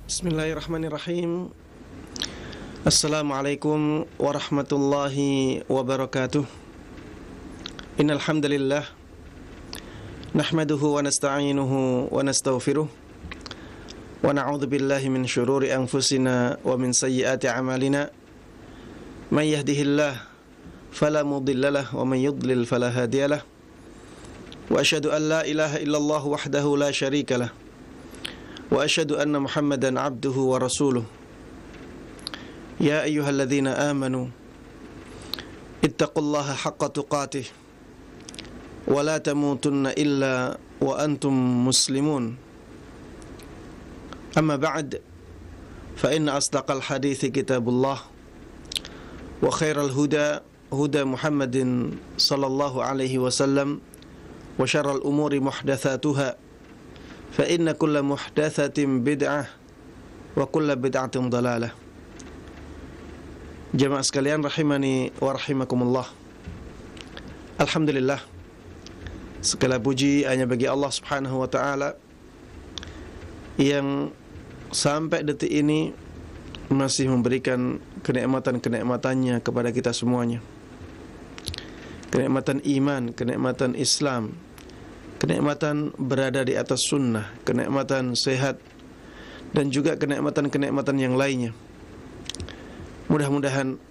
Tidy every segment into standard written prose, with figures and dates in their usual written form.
Bismillahirrahmanirrahim. Assalamualaikum warahmatullahi wabarakatuh. Innal hamdalillah nahmaduhu wa nasta'inuhu wa nastaghfiruh wa na'udzu billahi min syururi anfusina wa min sayyiati a'malina. May yahdihillahu fala mudhillalah wa may yudlil fala hadiyalah. Wa asyhadu an la ilaha illallah wahdahu la syarikalah. Wa asyhadu anna Muhammadan abduhu wa rasuluh. Ya ayyuhalladzina amanu ittaqullaha haqqa tuqatih wa la tamutunna illa wa antum muslimun. Amma ba'd, fa inna asdaqal hadithi kitabullah wa khairal huda huda Muhammadin sallallahu alaihi wasallam wa syarral umuri muhdatsatuha fa inna kulla muhdatsatin bid'ah wa kulla bid'atin dhalalah. Jamaah sekalian rahimani wa rahimakumullah. Alhamdulillah, segala puji hanya bagi Allah Subhanahu wa taala yang sampai detik ini masih memberikan kenikmatan-kenikmatannya kepada kita semuanya. Kenikmatan iman, kenikmatan Islam, kenikmatan berada di atas sunnah, kenikmatan sehat, dan juga kenikmatan-kenikmatan yang lainnya. Mudah-mudahan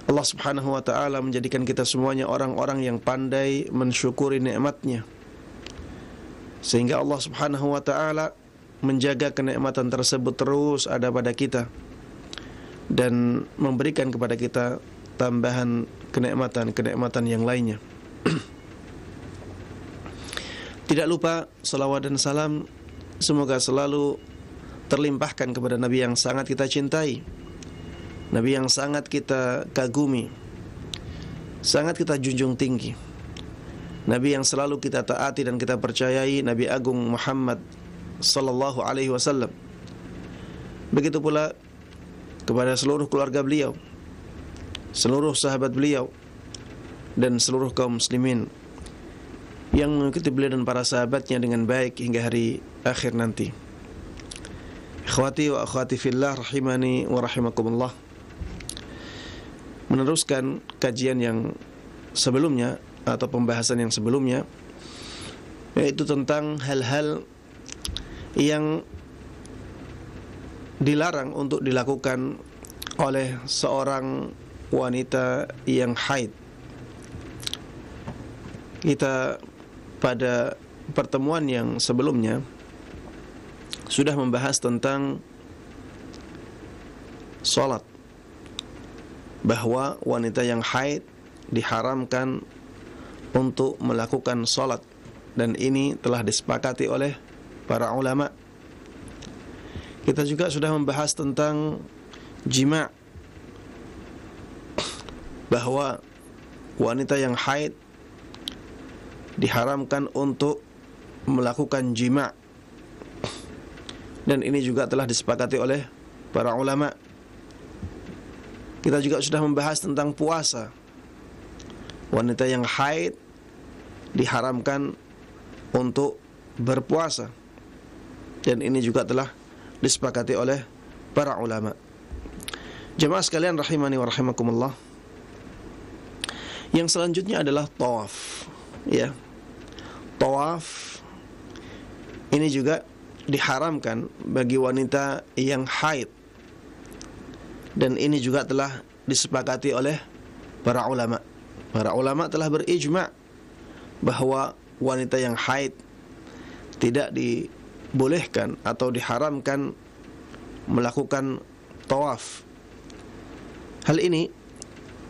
Allah Subhanahu wa ta'ala menjadikan kita semuanya orang-orang yang pandai mensyukuri nikmatnya, sehingga Allah Subhanahu wa ta'ala menjaga kenikmatan tersebut terus ada pada kita dan memberikan kepada kita tambahan kenikmatan-kenikmatan yang lainnya. Tidak lupa salawat dan salam semoga selalu terlimpahkan kepada Nabi yang sangat kita cintai, Nabi yang sangat kita kagumi, sangat kita junjung tinggi, Nabi yang selalu kita taati dan kita percayai, Nabi Agung Muhammad sallallahu alaihi wasallam. Begitu pula kepada seluruh keluarga beliau, seluruh sahabat beliau, dan seluruh kaum muslimin yang mengikuti beliau dan para sahabatnya dengan baik hingga hari akhir nanti. Ikhwati wa akhwati fillah rahimani wa rahimakumullah. Meneruskan kajian yang sebelumnya atau pembahasan yang sebelumnya, yaitu tentang hal-hal yang dilarang untuk dilakukan oleh seorang wanita yang haid. Kita pada pertemuan yang sebelumnya sudah membahas tentang salat, bahwa wanita yang haid diharamkan untuk melakukan salat, dan ini telah disepakati oleh para ulama. Kita juga sudah membahas tentang jima', bahwa wanita yang haid diharamkan untuk melakukan jima', dan ini juga telah disepakati oleh para ulama. Kita juga sudah membahas tentang puasa. Wanita yang haid diharamkan untuk berpuasa, dan ini juga telah disepakati oleh para ulama. Jemaah sekalian rahimani wa rahimakumullah, yang selanjutnya adalah tawaf. Ya, tawaf ini juga diharamkan bagi wanita yang haid, dan ini juga telah disepakati oleh para ulama. Para ulama telah berijma' bahwa wanita yang haid tidak dibolehkan atau diharamkan melakukan tawaf. Hal ini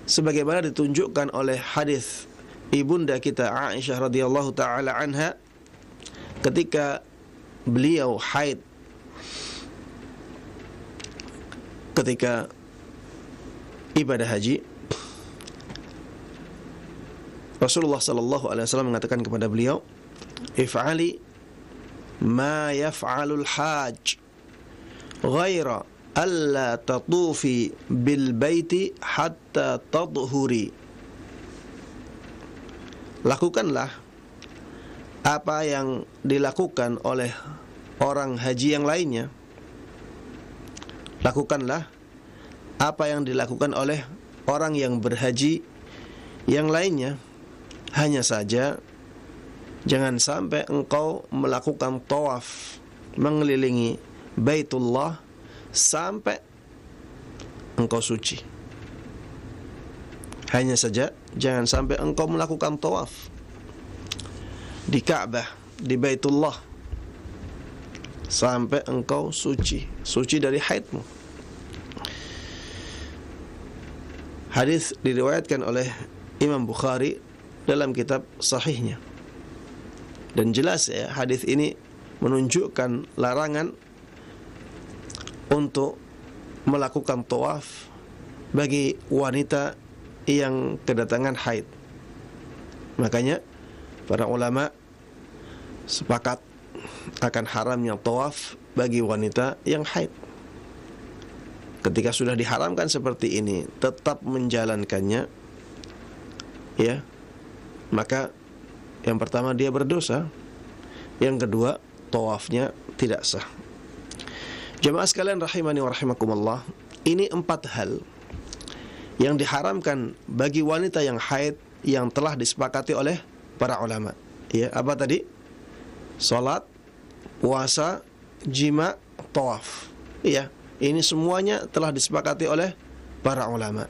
sebagaimana ditunjukkan oleh hadis ibunda kita Aisyah radhiyallahu taala anha ketika beliau haid, ketika ibadah haji. Rasulullah sallallahu alaihi wasallam mengatakan kepada beliau, "If'ali ma yaf'alul hajj ghaira alla tatufi bil baiti hatta tadhuri." Lakukanlah apa yang dilakukan oleh orang haji yang lainnya, Lakukanlah apa yang dilakukan oleh orang yang berhaji yang lainnya. Hanya saja jangan sampai engkau melakukan tawaf mengelilingi Baitullah sampai engkau suci. Hanya saja jangan sampai engkau melakukan tawaf di Ka'bah, di Baitullah sampai engkau suci dari haidmu. Hadis diriwayatkan oleh Imam Bukhari dalam kitab sahihnya. Dan jelas ya, hadis ini menunjukkan larangan untuk melakukan tawaf bagi wanita yang kedatangan haid. Makanya para ulama sepakat akan haramnya tawaf bagi wanita yang haid. Ketika sudah diharamkan seperti ini, tetap menjalankannya, ya, maka yang pertama dia berdosa, yang kedua tawafnya tidak sah. Jemaah sekalian rahimani wa rahimakumullah, ini 4 hal yang diharamkan bagi wanita yang haid yang telah disepakati oleh para ulama. Ya, apa tadi? Salat, puasa, jima, tawaf. Ya, ini semuanya telah disepakati oleh para ulama.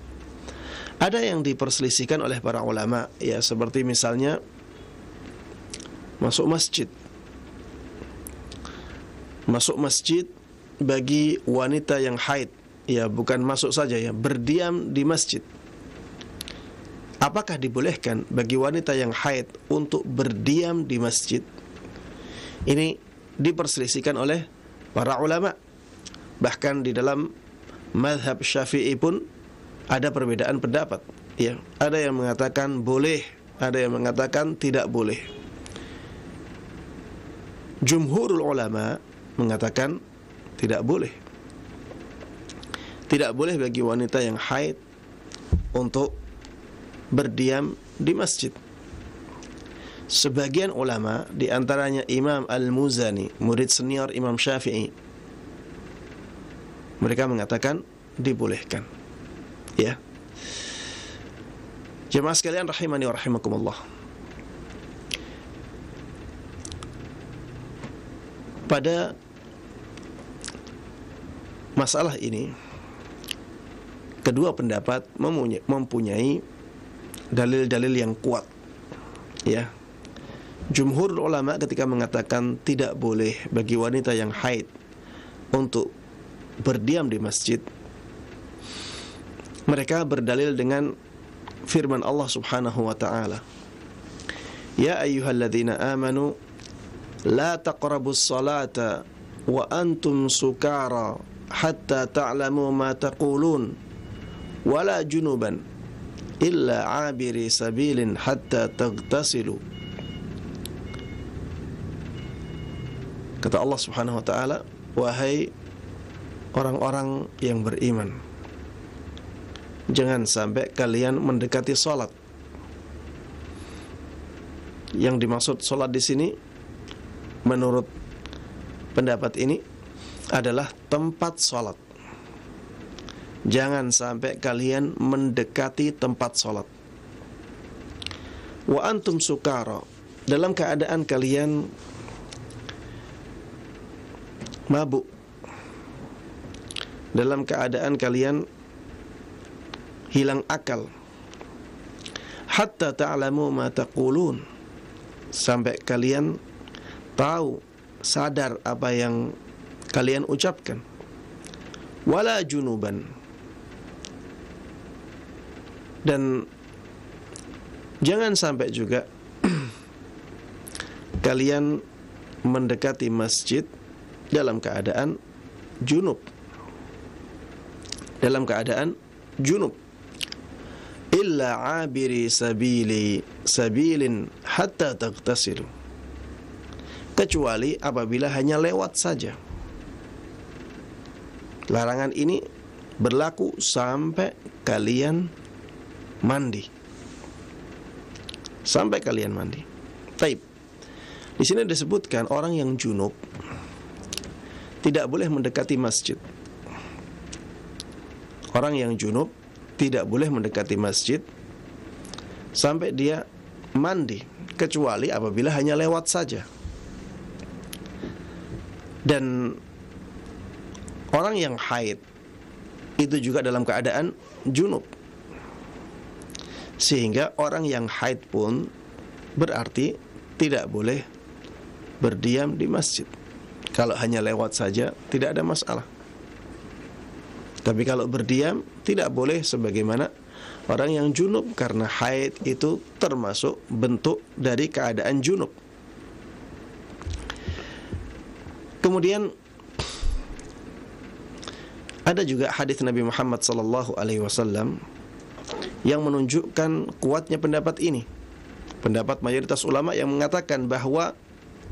Ada yang diperselisihkan oleh para ulama, ya, seperti misalnya masuk masjid. Masuk masjid bagi wanita yang haid, ya, bukan masuk saja, ya, berdiam di masjid. Apakah dibolehkan bagi wanita yang haid untuk berdiam di masjid? Ini diperselisihkan oleh para ulama. Bahkan di dalam mazhab Syafi'i pun ada perbedaan pendapat, ya. Ada yang mengatakan boleh, ada yang mengatakan tidak boleh. Jumhurul ulama mengatakan tidak boleh. Tidak boleh bagi wanita yang haid untuk berdiam di masjid. Sebagian ulama, di antaranya Imam Al-Muzani, murid senior Imam Syafi'i, mereka mengatakan dibolehkan. Ya. Jemaah sekalian rahimani wa rahimakumullah. Pada masalah ini, kedua pendapat mempunyai dalil-dalil yang kuat. Ya. Jumhur ulama ketika mengatakan tidak boleh bagi wanita yang haid untuk berdiam di masjid, mereka berdalil dengan firman Allah Subhanahu wa ta'ala, ya ayyuhalladzina amanu la taqrabus salata wa antum sukara hatta ta'lamu ma taqulun wala junuban illa abiri sabilin hatta tagtasilu. Kata Allah Subhanahu wa ta'ala, wahai orang-orang yang beriman, jangan sampai kalian mendekati salat. Yang dimaksud salat di sini menurut pendapat ini adalah tempat salat. Jangan sampai kalian mendekati tempat salat. Wa antum sukara, dalam keadaan kalian mabuk, dalam keadaan kalian hilang akal, hatta ta'lamu ma taqulun, sampai kalian tahu, sadar apa yang kalian ucapkan. Wala junuban, dan jangan sampai juga kalian mendekati masjid dalam keadaan junub. Dalam keadaan junub. Illa abiri sabilin hatta tagtasilu, kecuali apabila hanya lewat saja. Larangan ini berlaku sampai kalian mandi. Sampai kalian mandi. Taib. Di sini disebutkan orang yang junub tidak boleh mendekati masjid. orang yang junub tidak boleh mendekati masjid sampai dia mandi, kecuali apabila hanya lewat saja. Dan orang yang haid itu juga dalam keadaan junub, sehingga orang yang haid pun berarti tidak boleh berdiam di masjid. Kalau hanya lewat saja tidak ada masalah. Tapi kalau berdiam tidak boleh, sebagaimana orang yang junub, karena haid itu termasuk bentuk dari keadaan junub. Kemudian ada juga hadis Nabi Muhammad SAW yang menunjukkan kuatnya pendapat ini. Pendapat mayoritas ulama yang mengatakan bahwa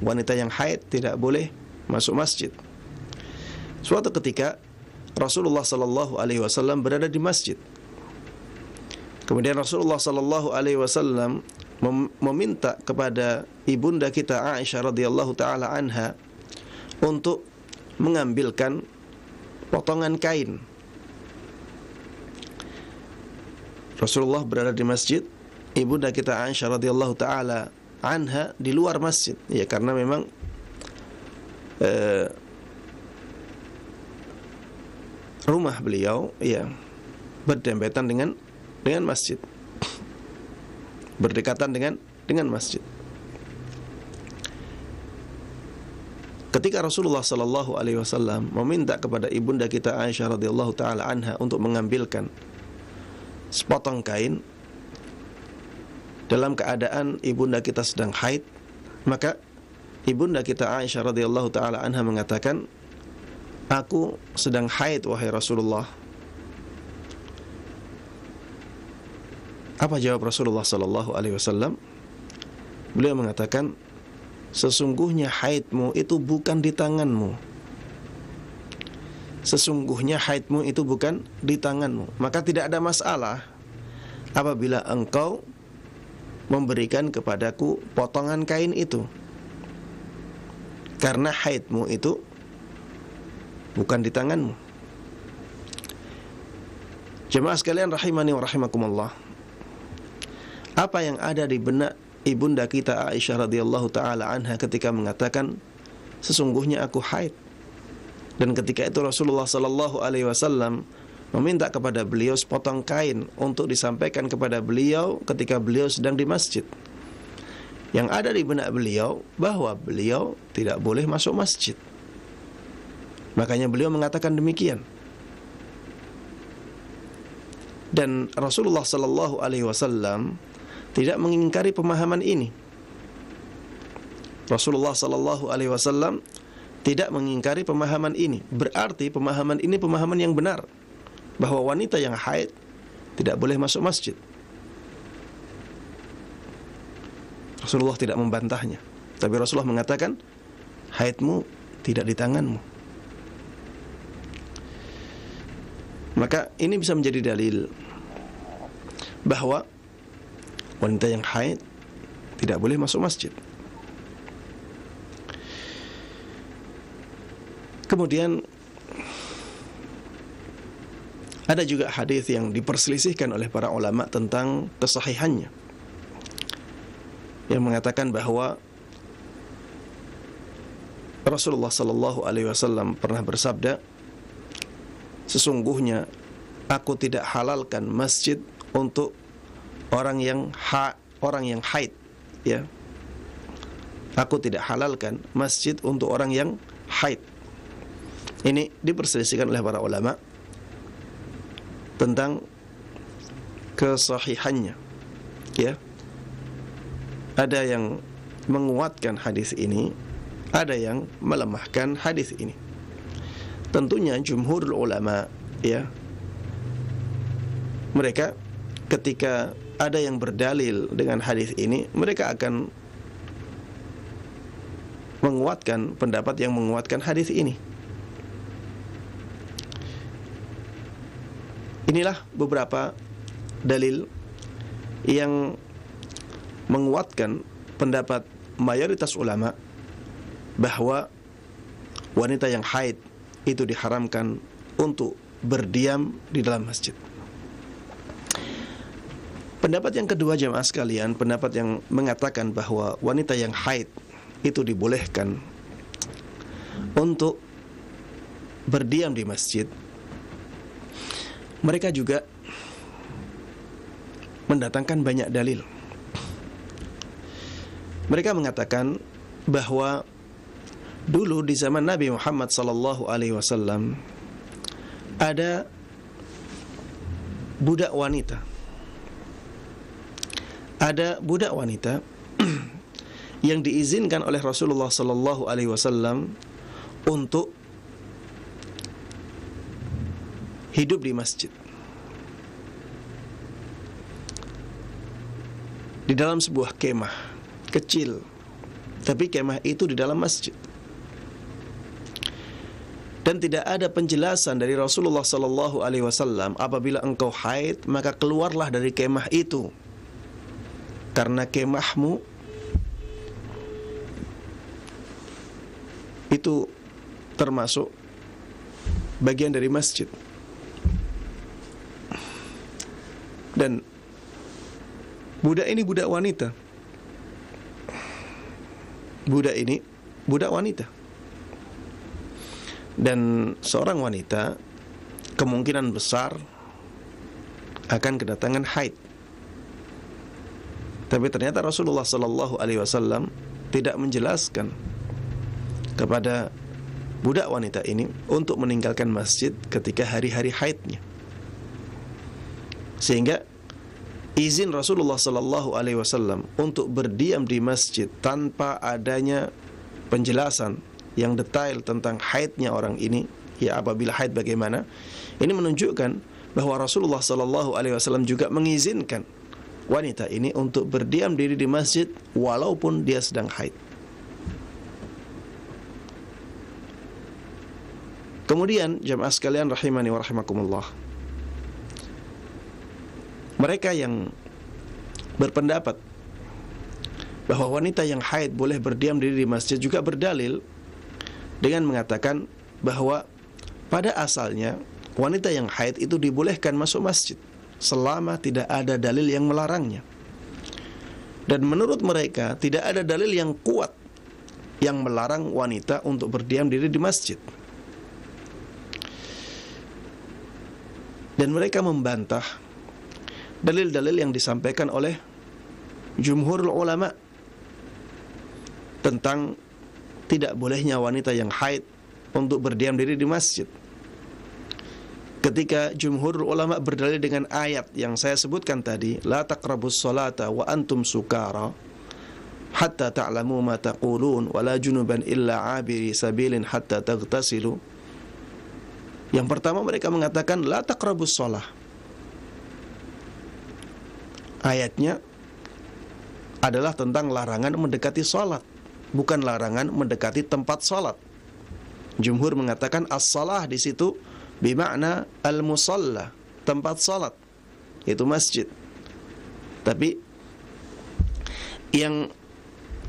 wanita yang haid tidak boleh masuk masjid. Suatu ketika Rasulullah SAW berada di masjid. Kemudian Rasulullah SAW meminta kepada ibunda kita Aisyah radhiyallahu taala anha untuk mengambilkan potongan kain. Rasulullah berada di masjid, ibunda kita Aisyah radhiyallahu taala anha di luar masjid, ya, karena memang rumah beliau, ya, berdempetan dengan masjid, berdekatan dengan masjid. Ketika Rasulullah SAW meminta kepada ibunda kita Aisyah radhiyallahu taala anha untuk mengambilkan sepotong kain dalam keadaan ibunda kita sedang haid, maka ibunda kita Aisyah radhiyallahu taala anha mengatakan, "Aku sedang haid wahai Rasulullah." Apa jawab Rasulullah SAW? Beliau mengatakan, "Sesungguhnya haidmu itu bukan di tanganmu. Sesungguhnya haidmu itu bukan di tanganmu. Maka tidak ada masalah apabila engkau memberikan kepadaku potongan kain itu, karena haidmu itu bukan di tanganmu." Jemaah sekalian rahimani wa rahimakumullah, apa yang ada di benak ibunda kita Aisyah radhiyallahu taala anha ketika mengatakan, "Sesungguhnya aku haid"? Dan ketika itu Rasulullah sallallahu alaihi wasallam meminta kepada beliau sepotong kain untuk disampaikan kepada beliau ketika beliau sedang di masjid. Yang ada di benak beliau bahwa beliau tidak boleh masuk masjid. Makanya beliau mengatakan demikian. Dan Rasulullah sallallahu alaihi wasallam tidak mengingkari pemahaman ini. Rasulullah sallallahu alaihi wasallam tidak mengingkari pemahaman ini. Berarti pemahaman ini pemahaman yang benar, bahwa wanita yang haid tidak boleh masuk masjid. Rasulullah tidak membantahnya, tapi Rasulullah mengatakan, haidmu tidak di tanganmu. Maka ini bisa menjadi dalil bahwa wanita yang haid tidak boleh masuk masjid. Kemudian ada juga hadis yang diperselisihkan oleh para ulama tentang kesahihannya, yang mengatakan bahwa Rasulullah sallallahu alaihi wasallam pernah bersabda, "Sesungguhnya aku tidak halalkan masjid untuk orang yang haid, ya. Aku tidak halalkan masjid untuk orang yang haid." Ini diperselisihkan oleh para ulama tentang kesahihannya, ya. Ada yang menguatkan hadis ini, ada yang melemahkan hadis ini. Tentunya jumhurul ulama, ya, mereka ketika ada yang berdalil dengan hadis ini, mereka akan menguatkan pendapat yang menguatkan hadis ini. Inilah beberapa dalil yang menguatkan pendapat mayoritas ulama bahwa wanita yang haid itu diharamkan untuk berdiam di dalam masjid. Pendapat yang kedua jamaah sekalian, pendapat yang mengatakan bahwa wanita yang haid itu dibolehkan untuk berdiam di masjid. Mereka juga mendatangkan banyak dalil. Mereka mengatakan bahwa dulu di zaman Nabi Muhammad SAW ada budak wanita. Ada budak wanita yang diizinkan oleh Rasulullah SAW untuk hidup di masjid. Di dalam sebuah kemah kecil, tapi kemah itu di dalam masjid. Dan tidak ada penjelasan dari Rasulullah SAW, apabila engkau haid maka keluarlah dari kemah itu, karena kemahmu itu termasuk bagian dari masjid. Dan budak ini budak wanita. Budak ini budak wanita. Dan seorang wanita kemungkinan besar akan kedatangan haid. Tapi ternyata Rasulullah SAW tidak menjelaskan kepada budak wanita ini untuk meninggalkan masjid ketika hari-hari haidnya. Sehingga izin Rasulullah SAW untuk berdiam di masjid tanpa adanya penjelasan yang detail tentang haidnya orang ini, ya apabila haid bagaimana, ini menunjukkan bahwa Rasulullah SAW juga mengizinkan wanita ini untuk berdiam diri di masjid walaupun dia sedang haid. Kemudian jamaah sekalian rahimani wa rahimakumullah, mereka yang berpendapat bahwa wanita yang haid boleh berdiam diri di masjid juga berdalil dengan mengatakan bahwa pada asalnya wanita yang haid itu dibolehkan masuk masjid selama tidak ada dalil yang melarangnya. Dan menurut mereka tidak ada dalil yang kuat yang melarang wanita untuk berdiam diri di masjid. Dan mereka membantah dalil-dalil yang disampaikan oleh jumhurul ulama tentang tidak bolehnya wanita yang haid untuk berdiam diri di masjid. Ketika jumhurul ulama berdalil dengan ayat yang saya sebutkan tadi, la taqrabus salata wa antum sukara hatta ta'lamu ma taqulun wa la junuban illa abiri sabilin hatta taghtasilu. Yang pertama mereka mengatakan la taqrabus shalah. Ayatnya adalah tentang larangan mendekati salat, bukan larangan mendekati tempat salat. Jumhur mengatakan as-salah di situ bimakna al-musalla, tempat salat, yaitu masjid. Tapi yang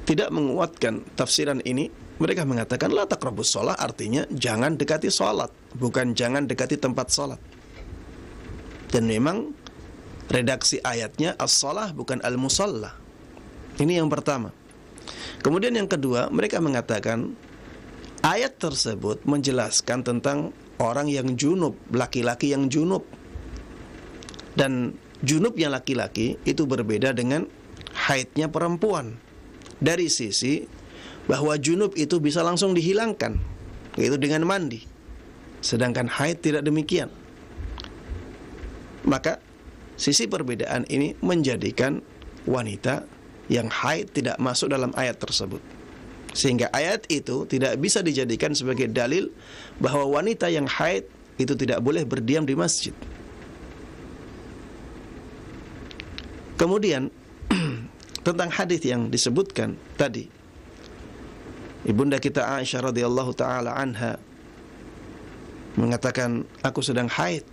tidak menguatkan tafsiran ini, mereka mengatakan la taqrabus shalah artinya jangan dekati salat, bukan jangan dekati tempat salat. Dan memang redaksi ayatnya as-salah bukan al-musalla. Ini yang pertama. Kemudian yang kedua, mereka mengatakan ayat tersebut menjelaskan tentang orang yang junub, laki-laki yang junub. Dan junub yang laki-laki itu berbeda dengan haidnya perempuan. Dari sisi bahwa junub itu bisa langsung dihilangkan, yaitu dengan mandi. Sedangkan haid tidak demikian. Maka sisi perbedaan ini menjadikan wanita yang haid tidak masuk dalam ayat tersebut. Sehingga ayat itu tidak bisa dijadikan sebagai dalil bahwa wanita yang haid itu tidak boleh berdiam di masjid. Kemudian tentang hadis yang disebutkan tadi, ibunda kita Aisyah radhiyallahu taala anha mengatakan, aku sedang haid.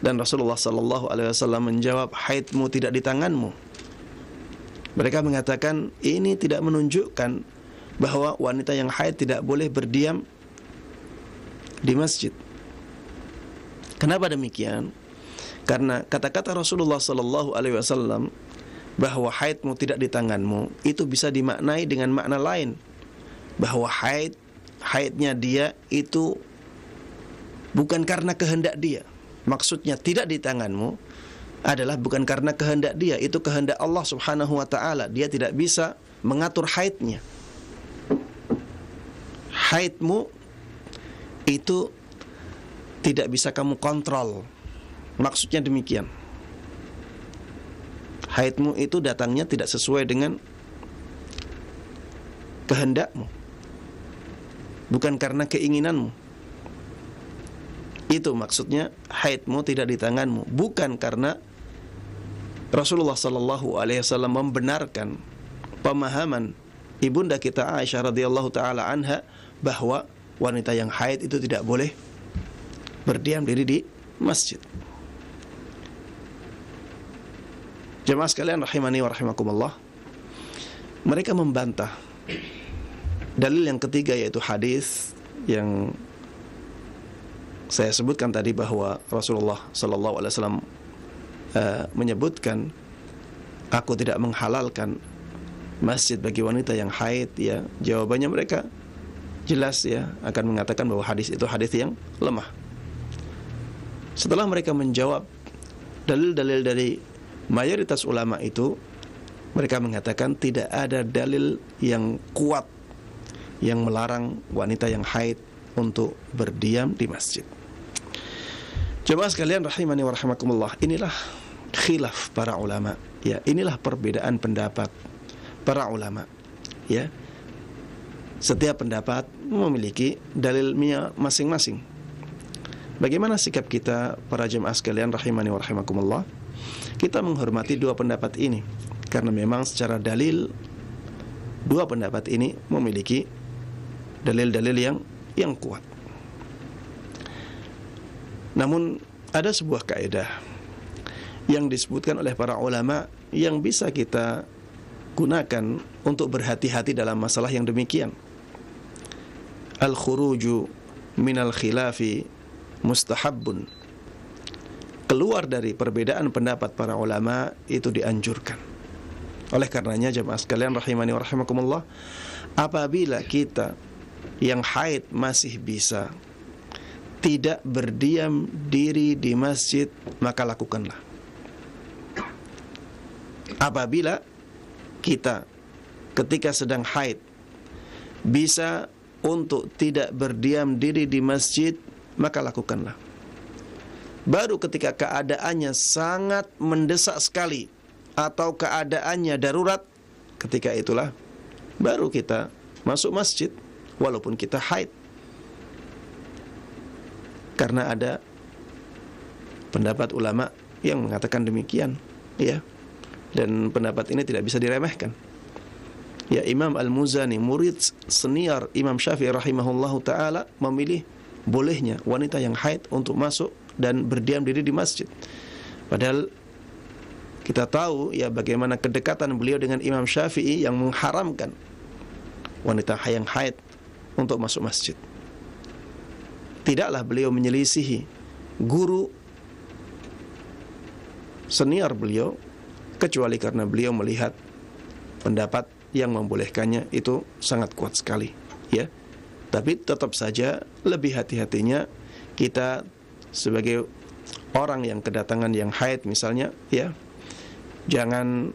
Dan Rasulullah sallallahu alaihi wasallam menjawab, haidmu tidak di tanganmu. Mereka mengatakan ini tidak menunjukkan bahwa wanita yang haid tidak boleh berdiam di masjid. Kenapa demikian? Karena kata-kata Rasulullah sallallahu alaihi wasallam bahwa haidmu tidak di tanganmu itu bisa dimaknai dengan makna lain, bahwa haidnya dia itu bukan karena kehendak dia. Maksudnya tidak di tanganmu adalah bukan karena kehendak dia, itu kehendak Allah Subhanahu wa taala. Dia tidak bisa mengatur haidnya. Haidmu itu tidak bisa kamu kontrol. Maksudnya demikian. Haidmu itu datangnya tidak sesuai dengan kehendakmu, bukan karena keinginanmu. Itu maksudnya haidmu tidak di tanganmu, bukan karena Rasulullah sallallahu alaihi wasallam membenarkan pemahaman ibunda kita Aisyah radhiyallahu taala anha bahwa wanita yang haid itu tidak boleh berdiam diri di masjid. Jemaah sekalian rahimani wa rahimakumullah, mereka membantah dalil yang ketiga, yaitu hadis yang saya sebutkan tadi bahwa Rasulullah sallallahu alaihi wasallam menyebutkan, aku tidak menghalalkan masjid bagi wanita yang haid. Ya, jawabannya mereka jelas ya akan mengatakan bahwa hadis itu hadis yang lemah. Setelah mereka menjawab dalil-dalil dari mayoritas ulama itu, mereka mengatakan tidak ada dalil yang kuat yang melarang wanita yang haid untuk berdiam di masjid. Jemaah sekalian rahimani wa rahimakumullah, inilah khilaf para ulama. Ya, inilah perbedaan pendapat para ulama. Ya, setiap pendapat memiliki dalilnya masing-masing. Bagaimana sikap kita para jemaah sekalian rahimani wa rahimakumullah? Kita menghormati dua pendapat ini karena memang secara dalil dua pendapat ini memiliki dalil-dalil yang kuat. Namun ada sebuah kaidah yang disebutkan oleh para ulama yang bisa kita gunakan untuk berhati-hati dalam masalah yang demikian. Al-khuruju minal khilafi mustahabbun. Keluar dari perbedaan pendapat para ulama itu dianjurkan. Oleh karenanya jemaah sekalian rahimani wa rahimakumullah, apabila kita yang haid masih bisa tidak berdiam diri di masjid, maka lakukanlah. Apabila kita ketika sedang haid bisa untuk tidak berdiam diri di masjid, maka lakukanlah. Baru ketika keadaannya sangat mendesak sekali atau keadaannya darurat, ketika itulah baru kita masuk masjid walaupun kita haid. Karena ada pendapat ulama yang mengatakan demikian, ya. Dan pendapat ini tidak bisa diremehkan. Ya, Imam Al-Muzani, murid senior Imam Syafi'i rahimahullahu taala, memilih bolehnya wanita yang haid untuk masuk dan berdiam diri di masjid. Padahal kita tahu ya bagaimana kedekatan beliau dengan Imam Syafi'i yang mengharamkan wanita yang haid untuk masuk masjid. Tidaklah beliau menyelisihi guru senior beliau, kecuali karena beliau melihat pendapat yang membolehkannya itu sangat kuat sekali, ya. Tapi tetap saja lebih hati-hatinya kita sebagai orang yang kedatangan yang haid misalnya, ya, jangan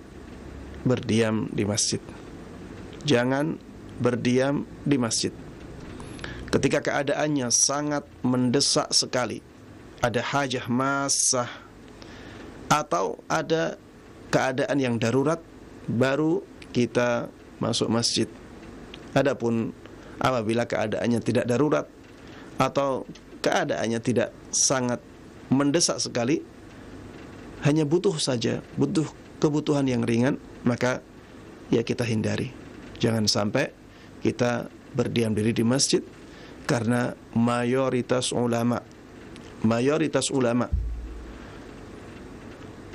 berdiam di masjid. Jangan berdiam di masjid. Ketika keadaannya sangat mendesak sekali, ada hajah massah atau ada keadaan yang darurat, baru kita masuk masjid. Adapun apabila keadaannya tidak darurat atau keadaannya tidak sangat mendesak sekali, hanya butuh saja, butuh kebutuhan yang ringan, maka ya kita hindari. Jangan sampai kita berdiam diri di masjid, karena mayoritas ulama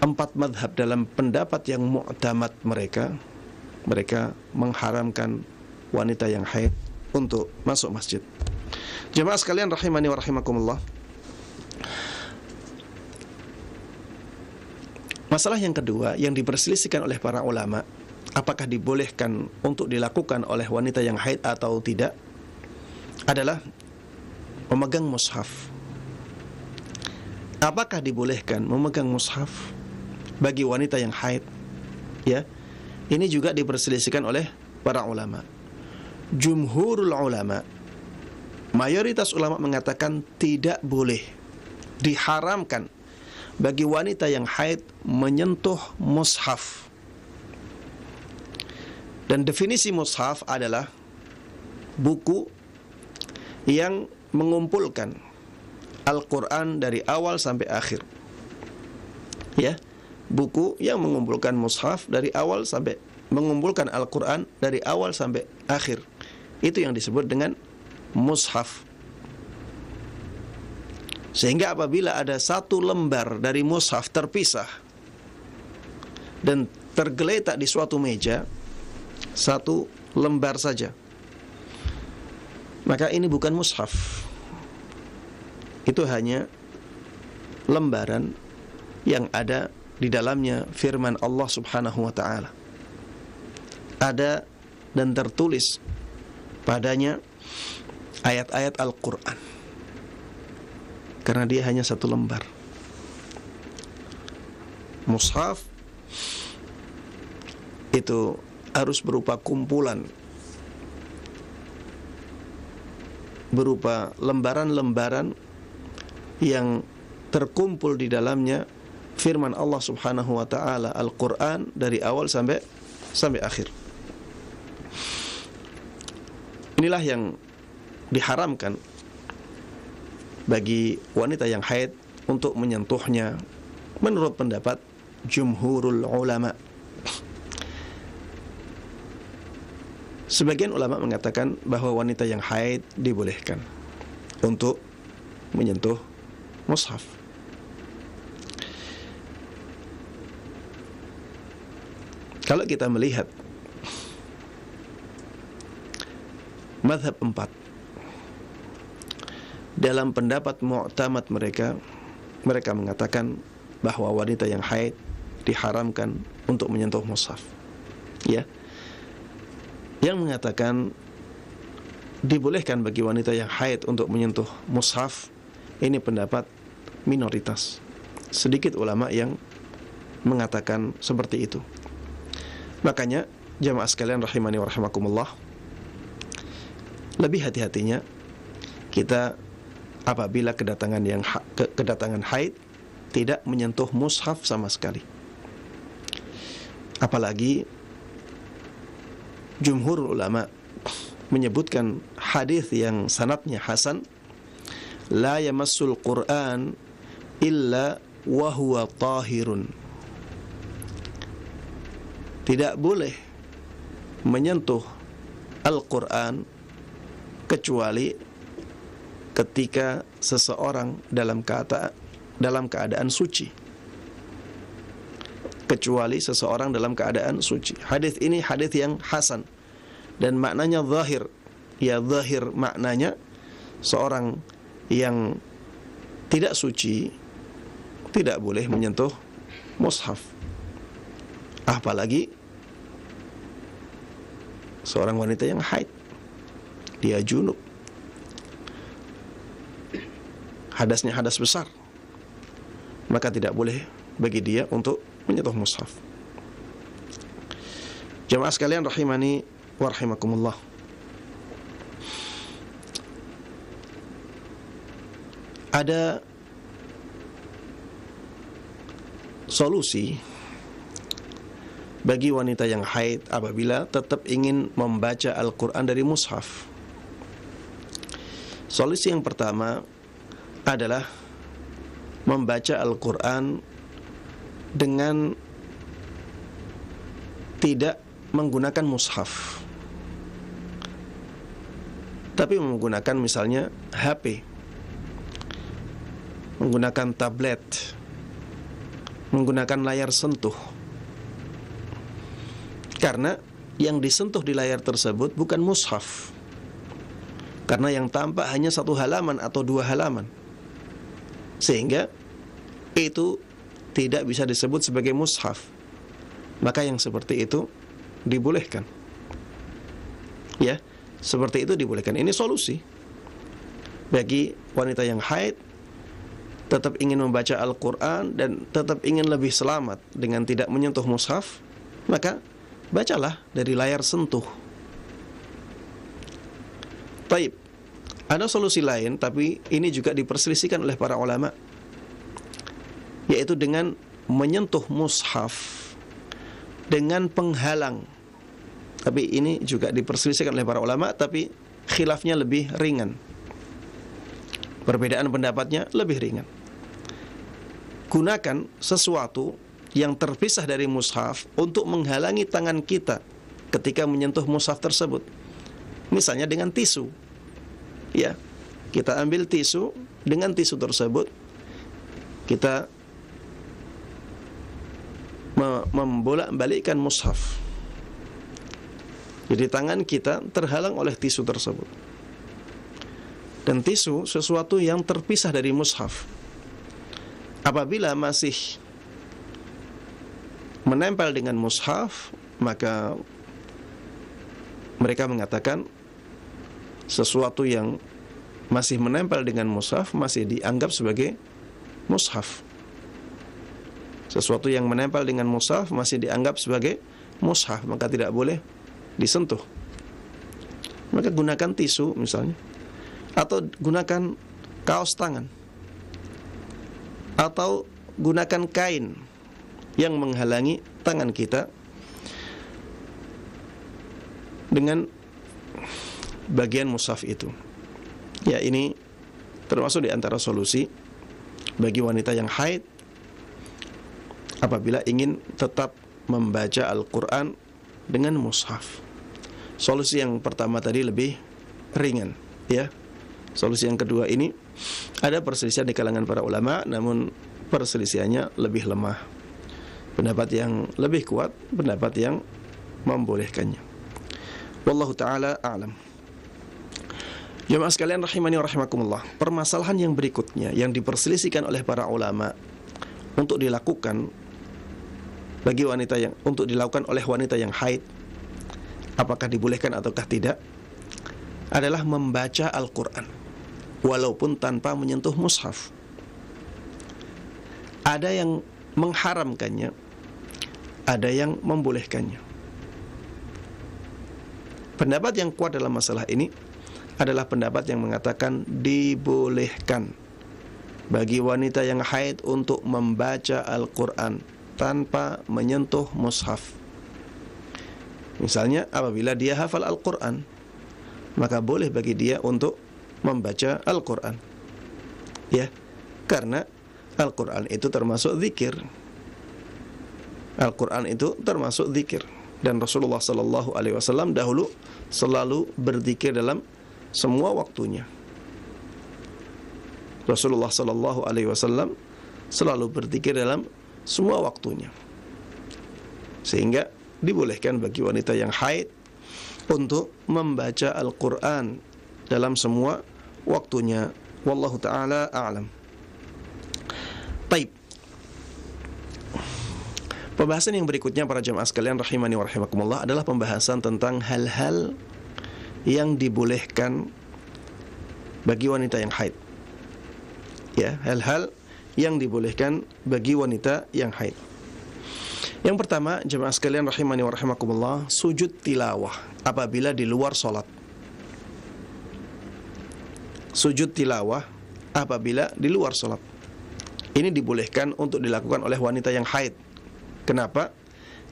4 madhab dalam pendapat yang mu'tamad mereka mengharamkan wanita yang haid untuk masuk masjid. Jemaah sekalian rahimani wa rahimakumullah, Masalah yang kedua yang diperselisihkan oleh para ulama, apakah dibolehkan untuk dilakukan oleh wanita yang haid atau tidak, adalah memegang mushaf. Apakah dibolehkan memegang mushaf bagi wanita yang haid? Ya, ini juga diperselisihkan oleh para ulama. Jumhurul ulama, mayoritas ulama mengatakan tidak boleh, diharamkan bagi wanita yang haid menyentuh mushaf. Dan definisi mushaf adalah buku yang mengumpulkan Al-Quran dari awal sampai akhir. Ya, buku yang mengumpulkan mushaf dari awal sampai, mengumpulkan Al-Quran dari awal sampai akhir. Itu yang disebut dengan mushaf. Sehingga apabila ada satu lembar dari mushaf terpisah dan tergeletak di suatu meja, satu lembar saja, maka ini bukan mushaf. Itu hanya lembaran yang ada di dalamnya firman Allah Subhanahu wa ta'ala. Ada dan tertulis padanya ayat-ayat Al-Quran, karena dia hanya satu lembar. Mushaf itu harus berupa kumpulan, berupa lembaran-lembaran yang terkumpul di dalamnya firman Allah Subhanahu wa ta'ala, Al-Quran, dari awal sampai akhir. Inilah yang diharamkan bagi wanita yang haid untuk menyentuhnya menurut pendapat jumhurul ulama. Sebagian ulama mengatakan bahwa wanita yang haid dibolehkan untuk menyentuh mushaf. Kalau kita melihat mazhab 4, dalam pendapat mu'tamad mereka mengatakan bahwa wanita yang haid diharamkan untuk menyentuh mushaf. Ya. Yang mengatakan dibolehkan bagi wanita yang haid untuk menyentuh mushaf, ini pendapat minoritas. Sedikit ulama yang mengatakan seperti itu. Makanya jamaah sekalian rahimani wa rahimakumullah, lebih hati-hatinya kita apabila kedatangan haid tidak menyentuh mushaf sama sekali. Apalagi jumhur ulama menyebutkan hadis yang sanadnya hasan, la yamassul Qur'an illa wa huwa tahirun. Tidak boleh menyentuh Al-Quran kecuali ketika seseorang dalam keadaan suci. Kecuali seseorang dalam keadaan suci. Hadis ini hadis yang hasan dan maknanya zahir. Ya, zahir maknanya seorang yang tidak suci tidak boleh menyentuh mushaf. Apalagi seorang wanita yang haid, dia junub, hadasnya hadas besar, maka tidak boleh bagi dia untuk menyentuh mushaf. Jamaah sekalian rahimani wa rahimakumullah, ada solusi bagi wanita yang haid apabila tetap ingin membaca Al-Quran dari mushaf. Solusi yang pertama adalah membaca Al-Quran dengan tidak menggunakan mushaf, tapi menggunakan misalnya HP, menggunakan tablet, menggunakan layar sentuh. Karena yang disentuh di layar tersebut bukan mushaf, karena yang tampak hanya satu halaman atau dua halaman, sehingga itu tidak bisa disebut sebagai mushaf, maka yang seperti itu dibolehkan. Ya, seperti itu dibolehkan. Ini solusi bagi wanita yang haid, tetap ingin membaca Al-Quran dan tetap ingin lebih selamat dengan tidak menyentuh mushaf, maka bacalah dari layar sentuh. Taib. Ada solusi lain, tapi ini juga diperselisihkan oleh para ulama, yaitu dengan menyentuh mushaf dengan penghalang. Tapi ini juga diperselisihkan oleh para ulama, tapi khilafnya lebih ringan. Perbedaan pendapatnya lebih ringan. Gunakan sesuatu yang terpisah dari mushaf untuk menghalangi tangan kita ketika menyentuh mushaf tersebut. Misalnya dengan tisu. Ya, kita ambil tisu, dengan tisu tersebut kita membolak-balikkan mushaf. Jadi tangan kita terhalang oleh tisu tersebut. Dan tisu sesuatu yang terpisah dari mushaf. Apabila masih menempel dengan mushaf, maka mereka mengatakan sesuatu yang masih menempel dengan mushaf masih dianggap sebagai mushaf. Sesuatu yang menempel dengan mushaf masih dianggap sebagai mushaf, maka tidak boleh disentuh. Maka gunakan tisu misalnya, atau gunakan kaos tangan, atau gunakan kain yang menghalangi tangan kita dengan bagian mushaf itu. Ya, ini termasuk di antara solusi bagi wanita yang haid apabila ingin tetap membaca Al-Quran dengan mushaf. Solusi yang pertama tadi lebih ringan, ya. Solusi yang kedua ini ada perselisihan di kalangan para ulama, namun perselisihannya lebih lemah. Pendapat yang lebih kuat, pendapat yang membolehkannya. Wallahu ta'ala a'lam. Jemaah sekalian rahimani wa rahimakumullah, permasalahan yang berikutnya yang diperselisihkan oleh para ulama untuk dilakukan bagi wanita yang dilakukan oleh wanita yang haid, apakah dibolehkan ataukah tidak, adalah membaca Al-Quran walaupun tanpa menyentuh mushaf. Ada yang mengharamkannya, ada yang membolehkannya. Pendapat yang kuat dalam masalah ini adalah pendapat yang mengatakan dibolehkan bagi wanita yang haid untuk membaca Al-Quran tanpa menyentuh mushaf. Misalnya apabila dia hafal Al-Quran, maka boleh bagi dia untuk membaca Al-Quran. Ya, karena Al-Quran itu termasuk zikir. Al-Quran itu termasuk zikir. Dan Rasulullah SAW dahulu selalu berzikir dalam semua waktunya. Rasulullah SAW selalu berzikir dalam semua waktunya, sehingga dibolehkan bagi wanita yang haid untuk membaca Al-Quran dalam semua waktunya. Wallahu ta'ala a'lam. Baik. Pembahasan yang berikutnya para jemaah sekalian rahimani wa rahimakumullah adalah pembahasan tentang hal-hal yang dibolehkan bagi wanita yang haid. Ya, hal-hal yang dibolehkan bagi wanita yang haid. Yang pertama, jemaah sekalian rahimani wa rahimakumullah, sujud tilawah apabila di luar salat. Sujud tilawah apabila di luar salat. Ini dibolehkan untuk dilakukan oleh wanita yang haid. Kenapa?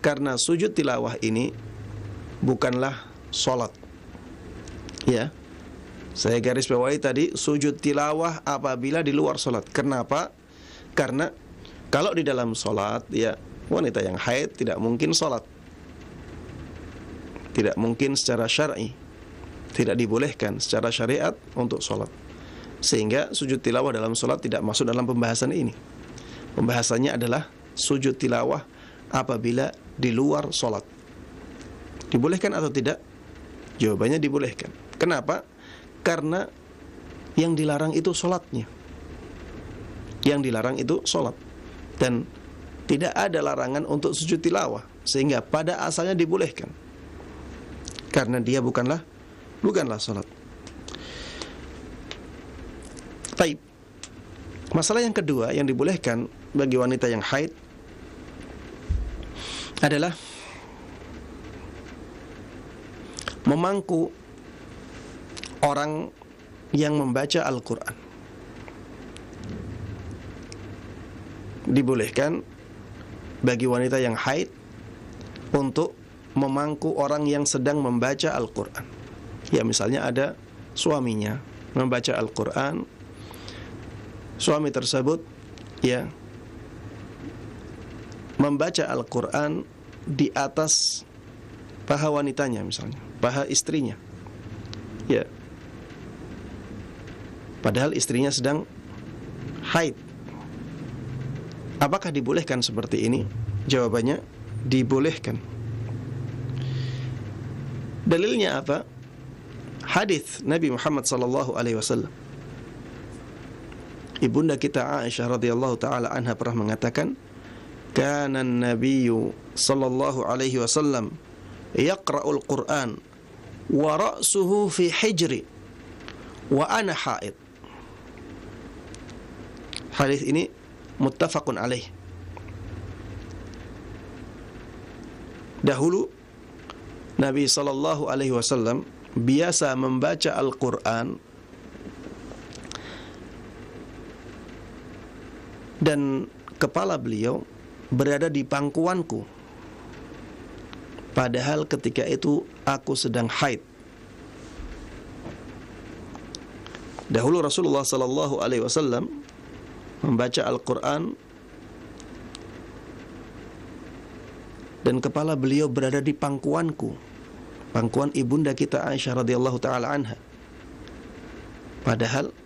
Karena sujud tilawah ini bukanlah salat. Ya, saya garis bawahi tadi, sujud tilawah apabila di luar salat. Kenapa? Karena kalau di dalam salat, ya, wanita yang haid tidak mungkin salat. Tidak mungkin secara syar'i. Tidak dibolehkan secara syariat untuk salat. Sehingga sujud tilawah dalam salat tidak masuk dalam pembahasan ini. Pembahasannya adalah sujud tilawah apabila di luar salat. Dibolehkan atau tidak? Jawabannya dibolehkan. Kenapa? Karena yang dilarang itu sholatnya. Yang dilarang itu sholat. Dan tidak ada larangan untuk sujud tilawah, sehingga pada asalnya dibolehkan karena dia bukanlah salat. Baik. Masalah yang kedua yang dibolehkan bagi wanita yang haid adalah memangku orang yang membaca Al-Quran. Dibolehkan bagi wanita yang haid untuk memangku orang yang sedang membaca Al-Quran. Ya, misalnya ada suaminya membaca Al-Quran, suami tersebut ya membaca Al-Quran di atas paha wanitanya, misalnya paha istrinya, ya, padahal istrinya sedang haid. Apakah dibolehkan seperti ini? Jawabannya dibolehkan. Dalilnya apa? Hadis Nabi Muhammad sallallahu alaihi wasallam. Ibunda kita Aisyah radhiyallahu taala anha pernah mengatakan, "Kana an-nabiyyu sallallahu alaihi wasallam yaqra'ul Qur'an wa ra'suhu fi hijri wa ana haid." Hadis ini muttafaqun alaih. Dahulu Nabi sallallahu alaihi wasallam biasa membaca Al-Qur'an dan kepala beliau berada di pangkuanku, padahal ketika itu aku sedang haid. Dahulu Rasulullah sallallahu alaihi wasallam membaca Al-Quran dan kepala beliau berada di pangkuanku, pangkuan ibunda kita Aisyah radhiyallahu taala anha, padahal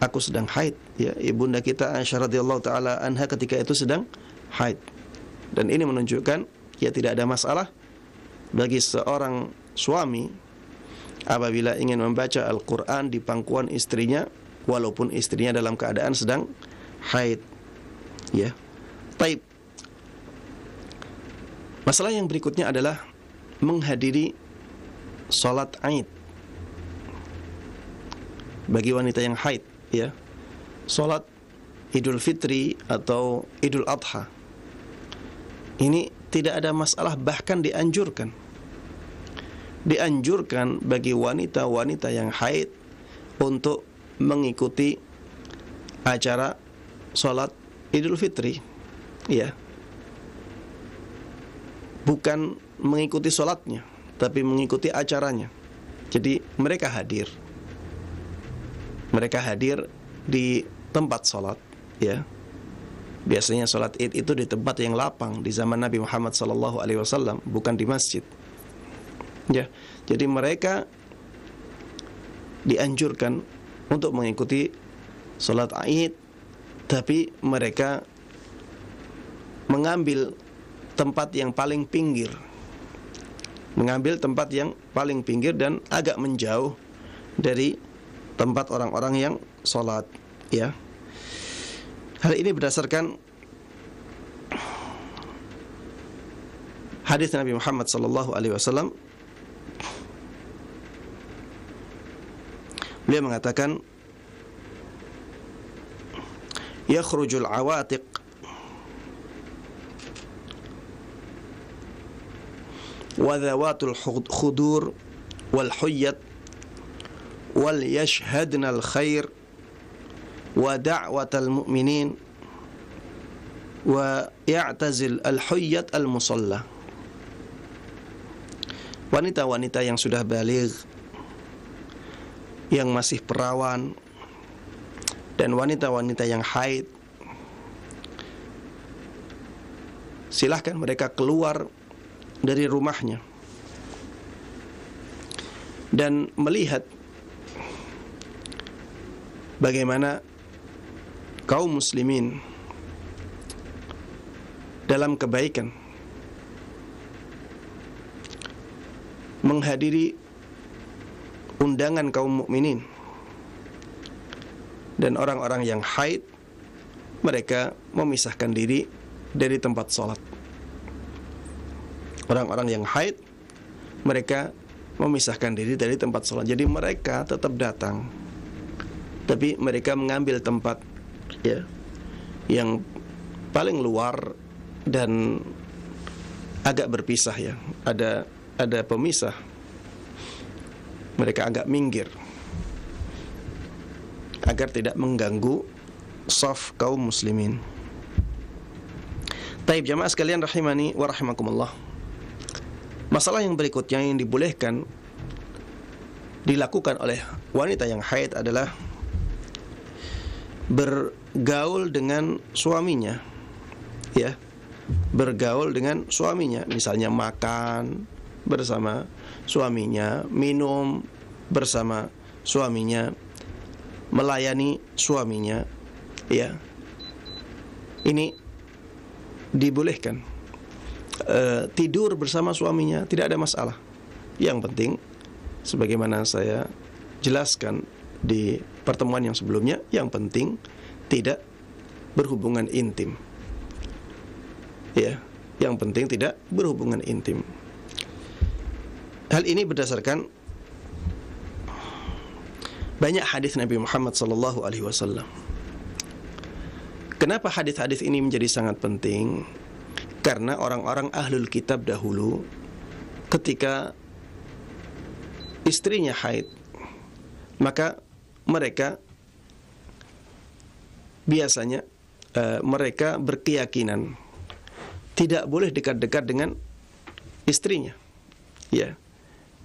aku sedang haid. Ya, ibunda kita Aisyah radhiyallahu taala anha ketika itu sedang haid. Dan ini menunjukkan ya tidak ada masalah bagi seorang suami apabila ingin membaca Al-Quran di pangkuan istrinya walaupun istrinya dalam keadaan sedang haid. Ya. Baik. Masalah yang berikutnya adalah menghadiri salat Aid bagi wanita yang haid, ya. Salat Idul Fitri atau Idul Adha. Ini tidak ada masalah, bahkan dianjurkan. Dianjurkan bagi wanita-wanita yang haid untuk mengikuti acara salat Idul Fitri, ya. Bukan mengikuti salatnya, tapi mengikuti acaranya. Jadi mereka hadir. Mereka hadir di tempat salat, ya. Biasanya salat Id itu di tempat yang lapang di zaman Nabi Muhammad sallallahu alaihi wasallam, bukan di masjid. Ya. Jadi mereka dianjurkan untuk mengikuti salat Id, tapi mereka mengambil tempat yang paling pinggir. Mengambil tempat yang paling pinggir dan agak menjauh dari tempat orang-orang yang salat, ya. Hal ini berdasarkan hadis Nabi Muhammad sallallahu alaihi wasallam. Beliau mengatakan, "Yakhrujul awatiq wa dhawatul khudur wal huyyat wal yashhadna al khair wa da'watal mu'minin wa ya'tazil al huyyat al musalla." Wanita-wanita yang sudah baligh, yang masih perawan, dan wanita-wanita yang haid, silahkan mereka keluar dari rumahnya dan melihat bagaimana kaum muslimin dalam kebaikan menghadiri undangan kaum mukminin, dan orang-orang yang haid mereka memisahkan diri dari tempat sholat. Orang-orang yang haid, mereka memisahkan diri dari tempat sholat. Jadi mereka tetap datang, tapi mereka mengambil tempat ya yang paling luar dan agak berpisah ya. Ada pemisah. Mereka agak minggir agar tidak mengganggu shaf kaum muslimin. Taib jamaah sekalian rahimani wa rahimakumullah. Masalah yang berikutnya yang dibolehkan dilakukan oleh wanita yang haid adalah bergaul dengan suaminya, ya, bergaul dengan suaminya, misalnya makan bersama suaminya, minum bersama suaminya, melayani suaminya, ya, ini dibolehkan. Tidur bersama suaminya tidak ada masalah. Yang penting, sebagaimana saya jelaskan di pertemuan yang sebelumnya, yang penting tidak berhubungan intim. Ya, yang penting tidak berhubungan intim. Hal ini berdasarkan banyak hadis Nabi Muhammad SAW. Kenapa hadis-hadis ini menjadi sangat penting? Karena orang-orang ahlul kitab dahulu, ketika istrinya haid, maka mereka biasanya mereka berkeyakinan tidak boleh dekat-dekat dengan istrinya, ya,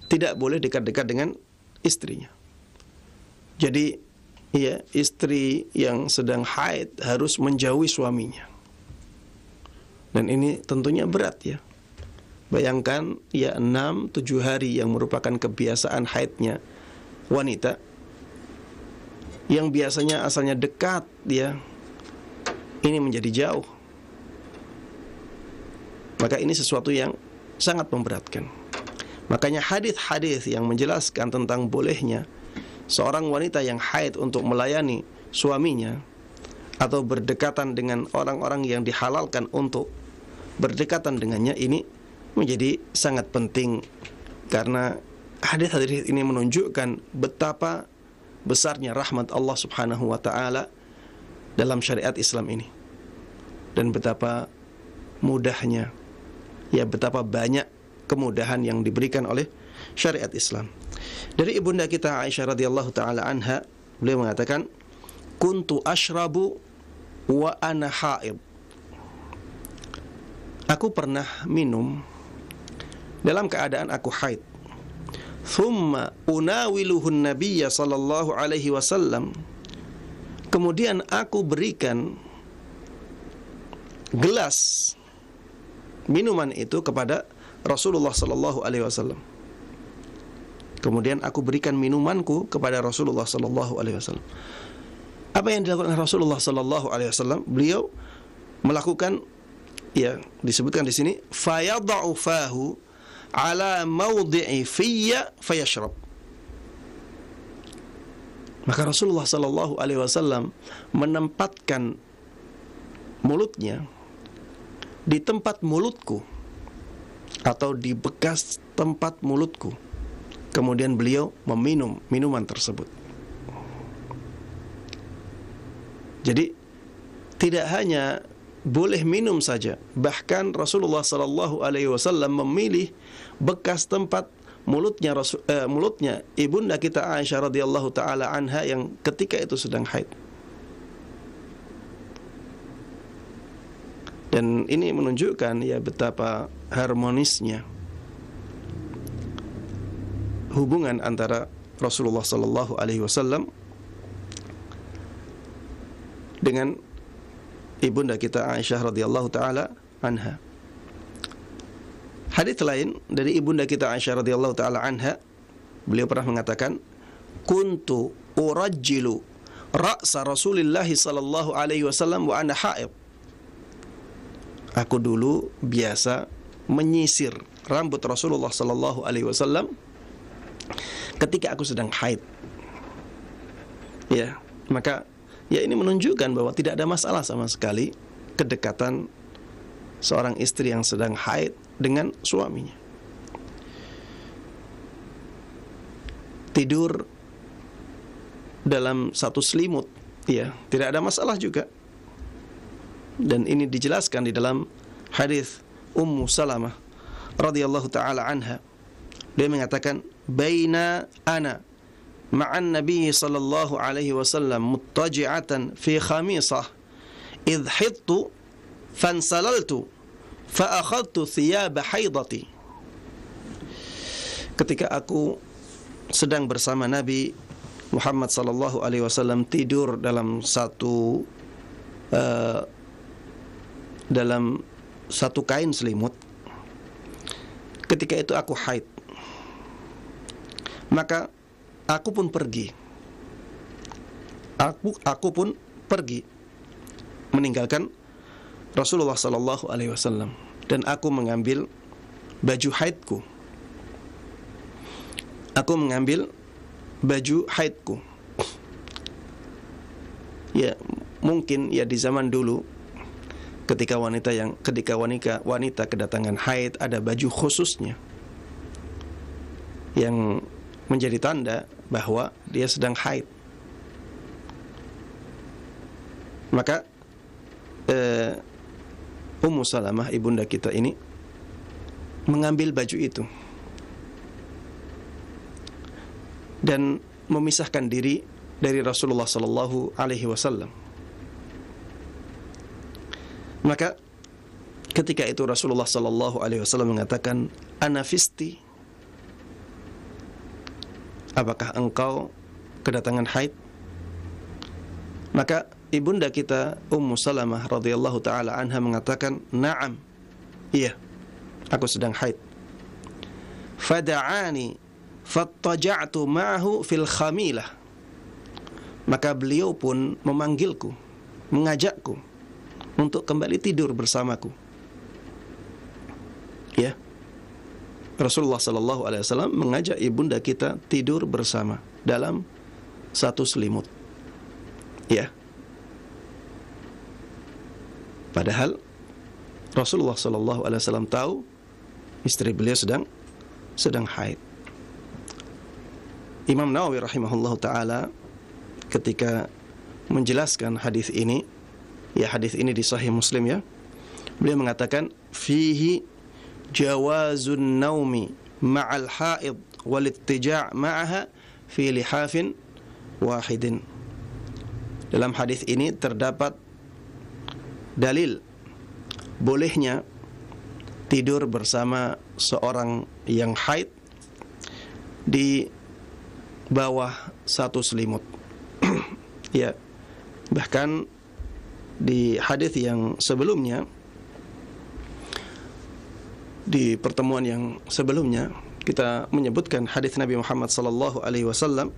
tidak boleh dekat-dekat dengan istrinya. Jadi, ya, istri yang sedang haid harus menjauhi suaminya. Dan ini tentunya berat ya. Bayangkan ya 6-7 hari yang merupakan kebiasaan haidnya wanita, yang biasanya asalnya dekat ya, ini menjadi jauh. Maka ini sesuatu yang sangat memberatkan. Makanya hadis-hadis yang menjelaskan tentang bolehnya seorang wanita yang haid untuk melayani suaminya atau berdekatan dengan orang-orang yang dihalalkan untuk berdekatan dengannya, ini menjadi sangat penting. Karena hadis-hadis ini menunjukkan betapa besarnya rahmat Allah Subhanahu wa ta'ala dalam syariat Islam ini, dan betapa mudahnya, ya, betapa banyak kemudahan yang diberikan oleh syariat Islam. Dari ibunda kita Aisyah radhiyallahu ta'ala anha, beliau mengatakan, kuntu ashrabu wa ana haid. Aku pernah minum dalam keadaan aku haid. Thumma unawiluhun nabiyya sallallahu alaihi wasallam. Kemudian aku berikan gelas minuman itu kepada Rasulullah sallallahu alaihi wasallam. Kemudian aku berikan minumanku kepada Rasulullah sallallahu alaihi wasallam. Apa yang dilakukan Rasulullah sallallahu alaihi wasallam? Beliau melakukan, ya, disebutkan di sini, fayada'u fahu ala mawdi'i fiyya fayashrab. Maka Rasulullah sallallahu alaihi wasallam menempatkan mulutnya di tempat mulutku atau di bekas tempat mulutku. Kemudian beliau meminum minuman tersebut. Jadi tidak hanya boleh minum saja, bahkan Rasulullah sallallahu alaihi wasallam memilih bekas tempat mulutnya ibunda kita Aisyah radhiyallahu taala anha yang ketika itu sedang haid. Dan ini menunjukkan ya betapa harmonisnya hubungan antara Rasulullah sallallahu alaihi wasallam dengan ibunda kita Aisyah radhiyallahu taala anha. Hadits lain dari ibunda kita Aisyah radhiyallahu taala anha, beliau pernah mengatakan, kuntu urajjilu ra'sa Rasulillah sallallahu alaihi wasallam wa ana haid. Aku dulu biasa menyisir rambut Rasulullah sallallahu alaihi wasallam ketika aku sedang haid. Ya, maka ya ini menunjukkan bahwa tidak ada masalah sama sekali kedekatan seorang istri yang sedang haid dengan suaminya. Tidur dalam satu selimut, ya, tidak ada masalah juga. Dan ini dijelaskan di dalam hadis Ummu Salamah radhiyallahu taala anha. Dia mengatakan, "Baina ana ma'an Nabi sallallahu alaihi wasallam muttaji'atan fi khamisah idh hittu fansalaltu fa akhadtu thiyab haidati." Ketika aku sedang bersama Nabi Muhammad sallallahu alaihi wasallam tidur dalam satu kain selimut, ketika itu aku haid, maka aku pun pergi. Aku pun pergi meninggalkan Rasulullah sallallahu alaihi wasallam, dan aku mengambil baju haidku. Aku mengambil baju haidku. Ya, mungkin ya di zaman dulu ketika wanita kedatangan haid, ada baju khususnya yang menjadi tanda bahwa dia sedang haid. Maka Ummu Salamah, ibunda kita ini, mengambil baju itu dan memisahkan diri dari Rasulullah sallallahu alaihi wasallam. Maka ketika itu Rasulullah sallallahu alaihi wasallam mengatakan, "Ana fisti?" Apakah engkau kedatangan haid? Maka ibunda kita Ummu Salamah radhiyallahu taala anha mengatakan, "Na'am." Iya, aku sedang haid. Fada'ani fattaja'tu ma'ahu fil khamilah. Maka beliau pun memanggilku, mengajakku untuk kembali tidur bersamaku. Ya, Rasulullah sallallahu alaihi wasallam mengajak ibunda kita tidur bersama dalam satu selimut. Ya. Padahal Rasulullah sallallahu alaihi wasallam tahu istri beliau sedang haid. Imam Nawawi rahimahullahu taala ketika menjelaskan hadis ini, ya, hadis ini di Sahih Muslim, ya, beliau mengatakan, fihi jawazun naumi ma'al haid wal ittija' ma'aha fi lihafin wahidin. Dalam hadis ini terdapat dalil bolehnya tidur bersama seorang yang haid di bawah satu selimut. Ya, bahkan di hadis yang sebelumnya, di pertemuan yang sebelumnya, kita menyebutkan hadis Nabi Muhammad sallallahu alaihi wasallam,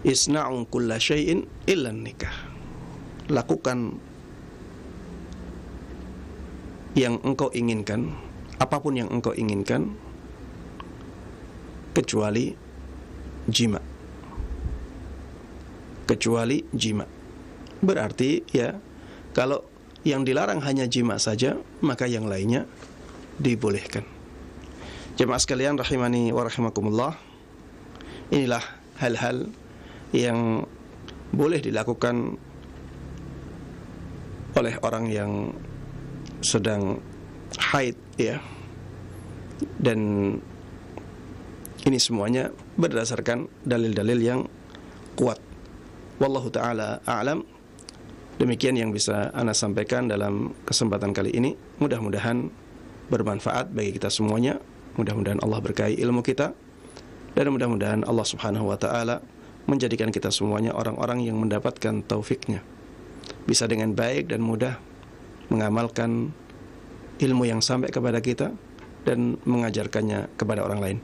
"Isna'u kulla syai'in illa nikah." Lakukan yang engkau inginkan, apapun yang engkau inginkan, kecuali jima. Kecuali jima. Berarti, ya, kalau yang dilarang hanya jima saja, maka yang lainnya dibolehkan. Jemaah sekalian rahimani wa rahimakumullah, inilah hal-hal yang boleh dilakukan oleh orang yang sedang haid, ya. Dan ini semuanya berdasarkan dalil-dalil yang kuat. Wallahu ta'ala a'lam. Demikian yang bisa ana sampaikan dalam kesempatan kali ini. Mudah-mudahan bermanfaat bagi kita semuanya. Mudah-mudahan Allah berkahi ilmu kita, dan mudah-mudahan Allah subhanahu wa ta'ala menjadikan kita semuanya orang-orang yang mendapatkan taufiknya, bisa dengan baik dan mudah mengamalkan ilmu yang sampai kepada kita dan mengajarkannya kepada orang lain.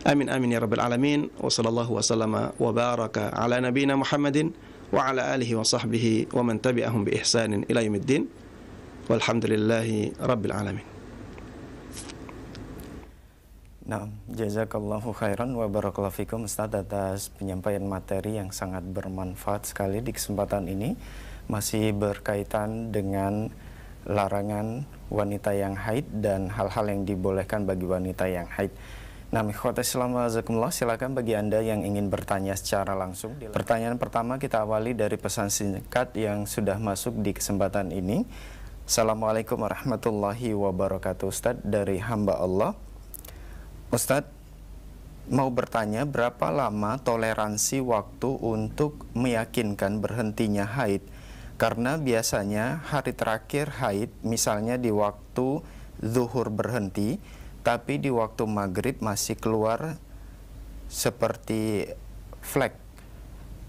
Amin amin ya rabbal alamin. Wa sallallahu wa sallama wa baraka ala nabiyina Muhammadin wa ala alihi wa sahbihi wa man tabi'ahum bi ihsanin ila yaumiddin. Walhamdulillahi rabbil alamin. Nah, jazakallahu khairan wa barakallahu fikum Ustaz atas penyampaian materi yang sangat bermanfaat sekali di kesempatan ini, masih berkaitan dengan larangan wanita yang haid dan hal-hal yang dibolehkan bagi wanita yang haid. Nah, ikhwatal Islam wajazakumullah, silakan bagi Anda yang ingin bertanya secara langsung. Pertanyaan pertama kita awali dari pesan singkat yang sudah masuk di kesempatan ini. Assalamualaikum warahmatullahi wabarakatuh, Ustadz, dari hamba Allah. Ustadz, mau bertanya berapa lama toleransi waktu untuk meyakinkan berhentinya haid? Karena biasanya hari terakhir haid, misalnya di waktu zuhur berhenti, tapi di waktu maghrib masih keluar seperti flek,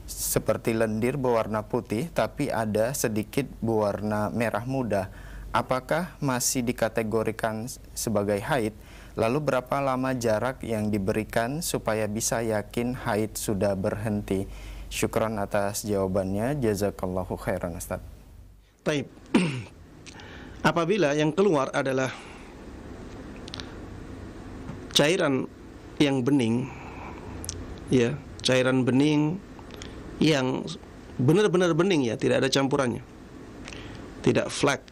seperti lendir berwarna putih, tapi ada sedikit berwarna merah muda. Apakah masih dikategorikan sebagai haid? Lalu berapa lama jarak yang diberikan supaya bisa yakin haid sudah berhenti? Syukran atas jawabannya. Jazakallahu khairan, Ustaz. Taib. Apabila yang keluar adalah cairan yang bening, ya, cairan bening yang benar-benar bening, ya, tidak ada campurannya, tidak flek,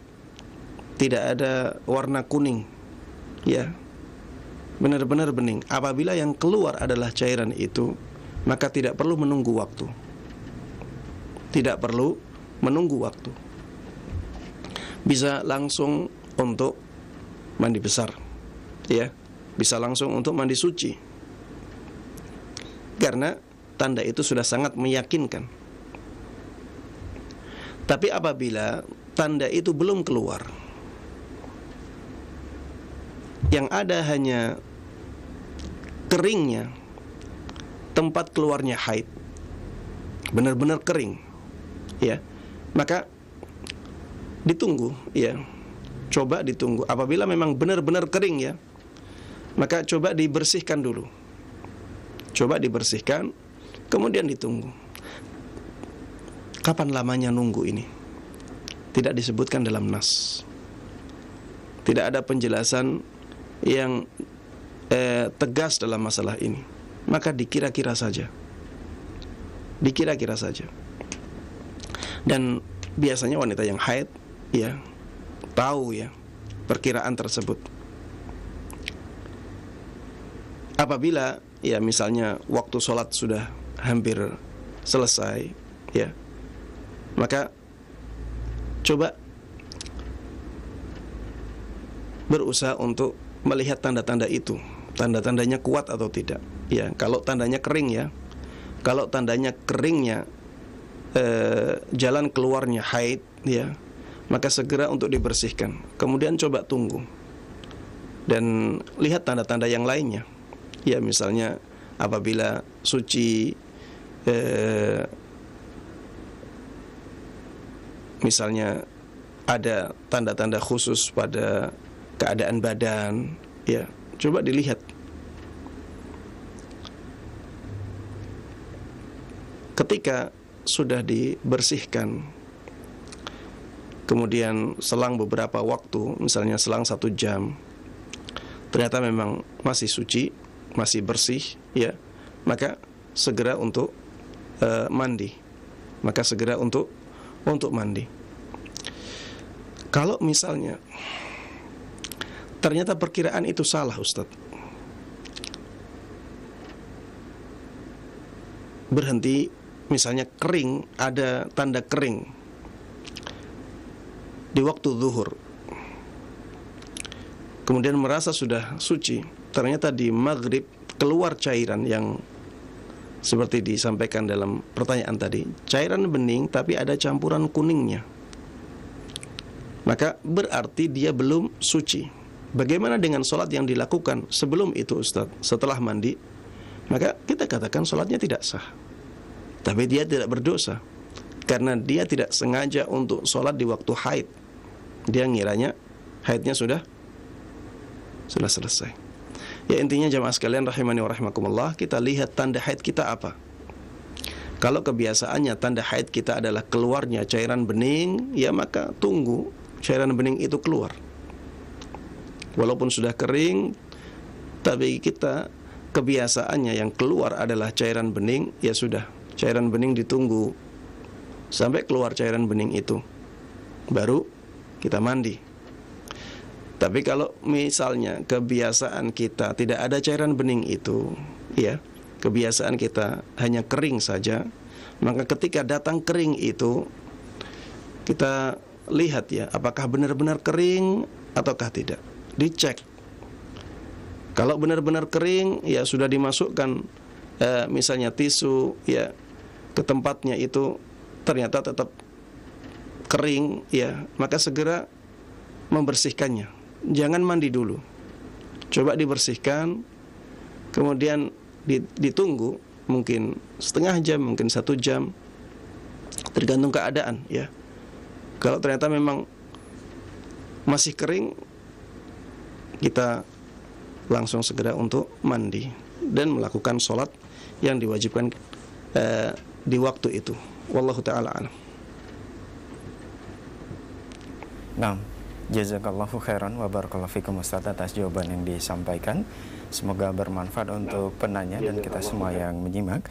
tidak ada warna kuning, ya, benar-benar bening. Apabila yang keluar adalah cairan itu, maka tidak perlu menunggu waktu. Tidak perlu menunggu waktu. Bisa langsung untuk mandi besar, ya. Bisa langsung untuk mandi suci. Karena tanda itu sudah sangat meyakinkan. Tapi apabila tanda itu belum keluar, yang ada hanya keringnya tempat keluarnya haid, benar-benar kering, ya, maka ditunggu, ya, coba ditunggu. Apabila memang benar-benar kering, ya, maka coba dibersihkan dulu, coba dibersihkan, kemudian ditunggu. Kapan lamanya nunggu ini? Tidak disebutkan dalam nas, tidak ada penjelasan yang tegas dalam masalah ini. Maka dikira-kira saja, dikira-kira saja. Dan biasanya wanita yang haid, ya, tahu, ya, perkiraan tersebut. Apabila, ya, misalnya waktu sholat sudah hampir selesai, ya, maka coba berusaha untuk melihat tanda-tanda itu, tanda-tandanya kuat atau tidak. Ya, kalau tandanya kering, ya, kalau tandanya keringnya jalan keluarnya haid, ya, maka segera untuk dibersihkan. Kemudian coba tunggu dan lihat tanda-tanda yang lainnya. Ya, misalnya apabila suci, misalnya ada tanda-tanda khusus pada keadaan badan, ya, coba dilihat. Ketika sudah dibersihkan, kemudian selang beberapa waktu, misalnya selang 1 jam, ternyata memang masih suci, masih bersih, ya, maka segera untuk mandi, maka segera untuk mandi. Kalau misalnya ternyata perkiraan itu salah, Ustadz, berhenti, misalnya kering, ada tanda kering di waktu zuhur, kemudian merasa sudah suci, ternyata di maghrib keluar cairan yang seperti disampaikan dalam pertanyaan tadi, cairan bening tapi ada campuran kuningnya, maka berarti dia belum suci. Bagaimana dengan sholat yang dilakukan sebelum itu, Ustadz? Setelah mandi, maka kita katakan sholatnya tidak sah, tapi dia tidak berdosa, karena dia tidak sengaja untuk sholat di waktu haid. Dia ngiranya haidnya sudah selesai. Ya, intinya jamaah sekalian rahimani wa rahimakumullah, kita lihat tanda haid kita apa. Kalau kebiasaannya tanda haid kita adalah keluarnya cairan bening, ya maka tunggu cairan bening itu keluar. Walaupun sudah kering, tapi kita kebiasaannya yang keluar adalah cairan bening, ya sudah, cairan bening ditunggu sampai keluar cairan bening itu, baru kita mandi. Tapi kalau misalnya kebiasaan kita tidak ada cairan bening itu, ya, kebiasaan kita hanya kering saja, maka ketika datang kering itu kita lihat ya, apakah benar-benar kering ataukah tidak. Dicek. Kalau benar-benar kering, ya sudah dimasukkan misalnya tisu ya ke tempatnya itu ternyata tetap kering, ya, maka segera membersihkannya. Jangan mandi dulu. Coba dibersihkan, kemudian ditunggu mungkin setengah jam, mungkin 1 jam, tergantung keadaan ya. Kalau ternyata memang masih kering, kita langsung segera untuk mandi dan melakukan sholat yang diwajibkan di waktu itu. Wallahu ta'ala alam. Nah, jazakallahu khairan wa barakallahu fikum Ustaz atas jawaban yang disampaikan. Semoga bermanfaat untuk penanya dan kita semua yang menyimak.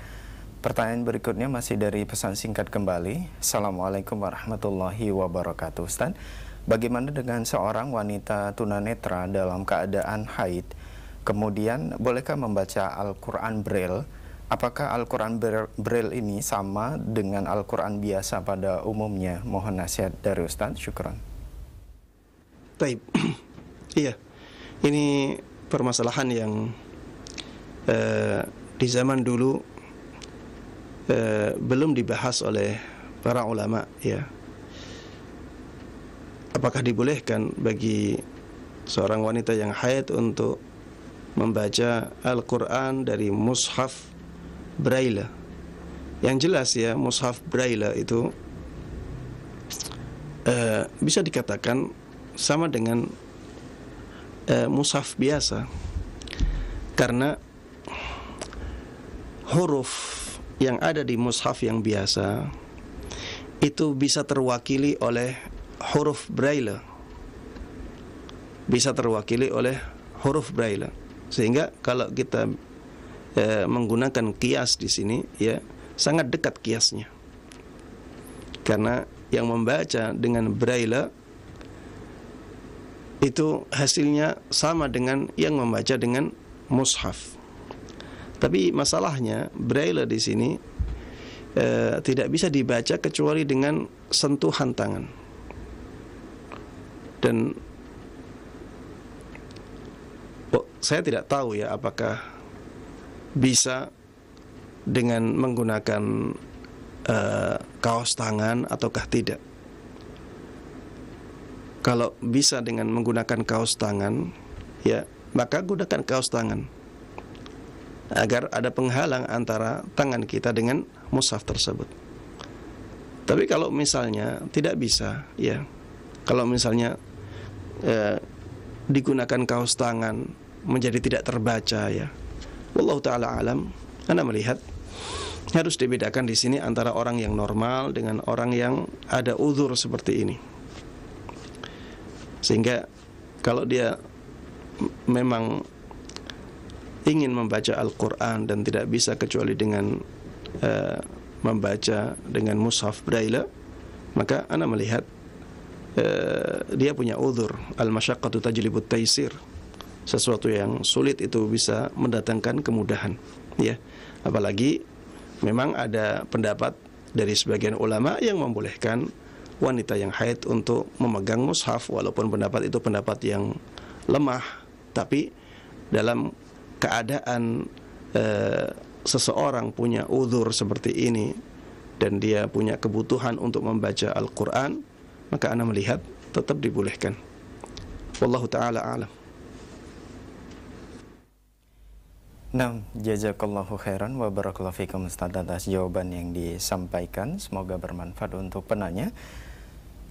Pertanyaan berikutnya masih dari pesan singkat kembali. Assalamualaikum warahmatullahi wabarakatuh. Ustaz, bagaimana dengan seorang wanita tunanetra dalam keadaan haid? Kemudian, bolehkah membaca Al-Quran Braille? Apakah Al-Quran Braille ini sama dengan Al-Quran biasa pada umumnya? Mohon nasihat dari Ustaz. Syukran. Taib. Iya, ini permasalahan yang di zaman dulu belum dibahas oleh para ulama ya. Apakah dibolehkan bagi seorang wanita yang haid untuk membaca Al-Quran dari mushaf Braille? Yang jelas ya, mushaf Braille itu bisa dikatakan sama dengan mushaf biasa, karena huruf yang ada di mushaf yang biasa itu bisa terwakili oleh huruf Braille, bisa terwakili oleh huruf Braille. Sehingga kalau kita menggunakan kias di sini ya, sangat dekat kiasnya, karena yang membaca dengan Braille itu hasilnya sama dengan yang membaca dengan mushaf. Tapi masalahnya Braille di sini tidak bisa dibaca kecuali dengan sentuhan tangan. Dan saya tidak tahu ya apakah bisa dengan menggunakan kaos tangan ataukah tidak. Kalau bisa dengan menggunakan kaos tangan, ya maka gunakan kaos tangan agar ada penghalang antara tangan kita dengan mushaf tersebut. Tapi kalau misalnya tidak bisa, ya, kalau misalnya digunakan kaos tangan menjadi tidak terbaca, ya, wallahu ta'ala alam, Anda melihat harus dibedakan di sini antara orang yang normal dengan orang yang ada uzur seperti ini. Sehingga kalau dia memang ingin membaca Al-Quran dan tidak bisa kecuali dengan membaca dengan mushaf Braille, maka ana melihat dia punya uzur. Al-masyaqqatu tajlibut taisir. Sesuatu yang sulit itu bisa mendatangkan kemudahan, ya. Apalagi memang ada pendapat dari sebagian ulama yang membolehkan wanita yang haid untuk memegang mushaf, walaupun pendapat itu pendapat yang lemah. Tapi dalam keadaan seseorang punya uzur seperti ini dan dia punya kebutuhan untuk membaca Al-Quran, maka ana melihat tetap dibolehkan. Wallahu ta'ala a'lam. Nah, jazakallahu khairan wa barakallahu fikum Ustaz atas jawaban yang disampaikan. Semoga bermanfaat untuk penanya.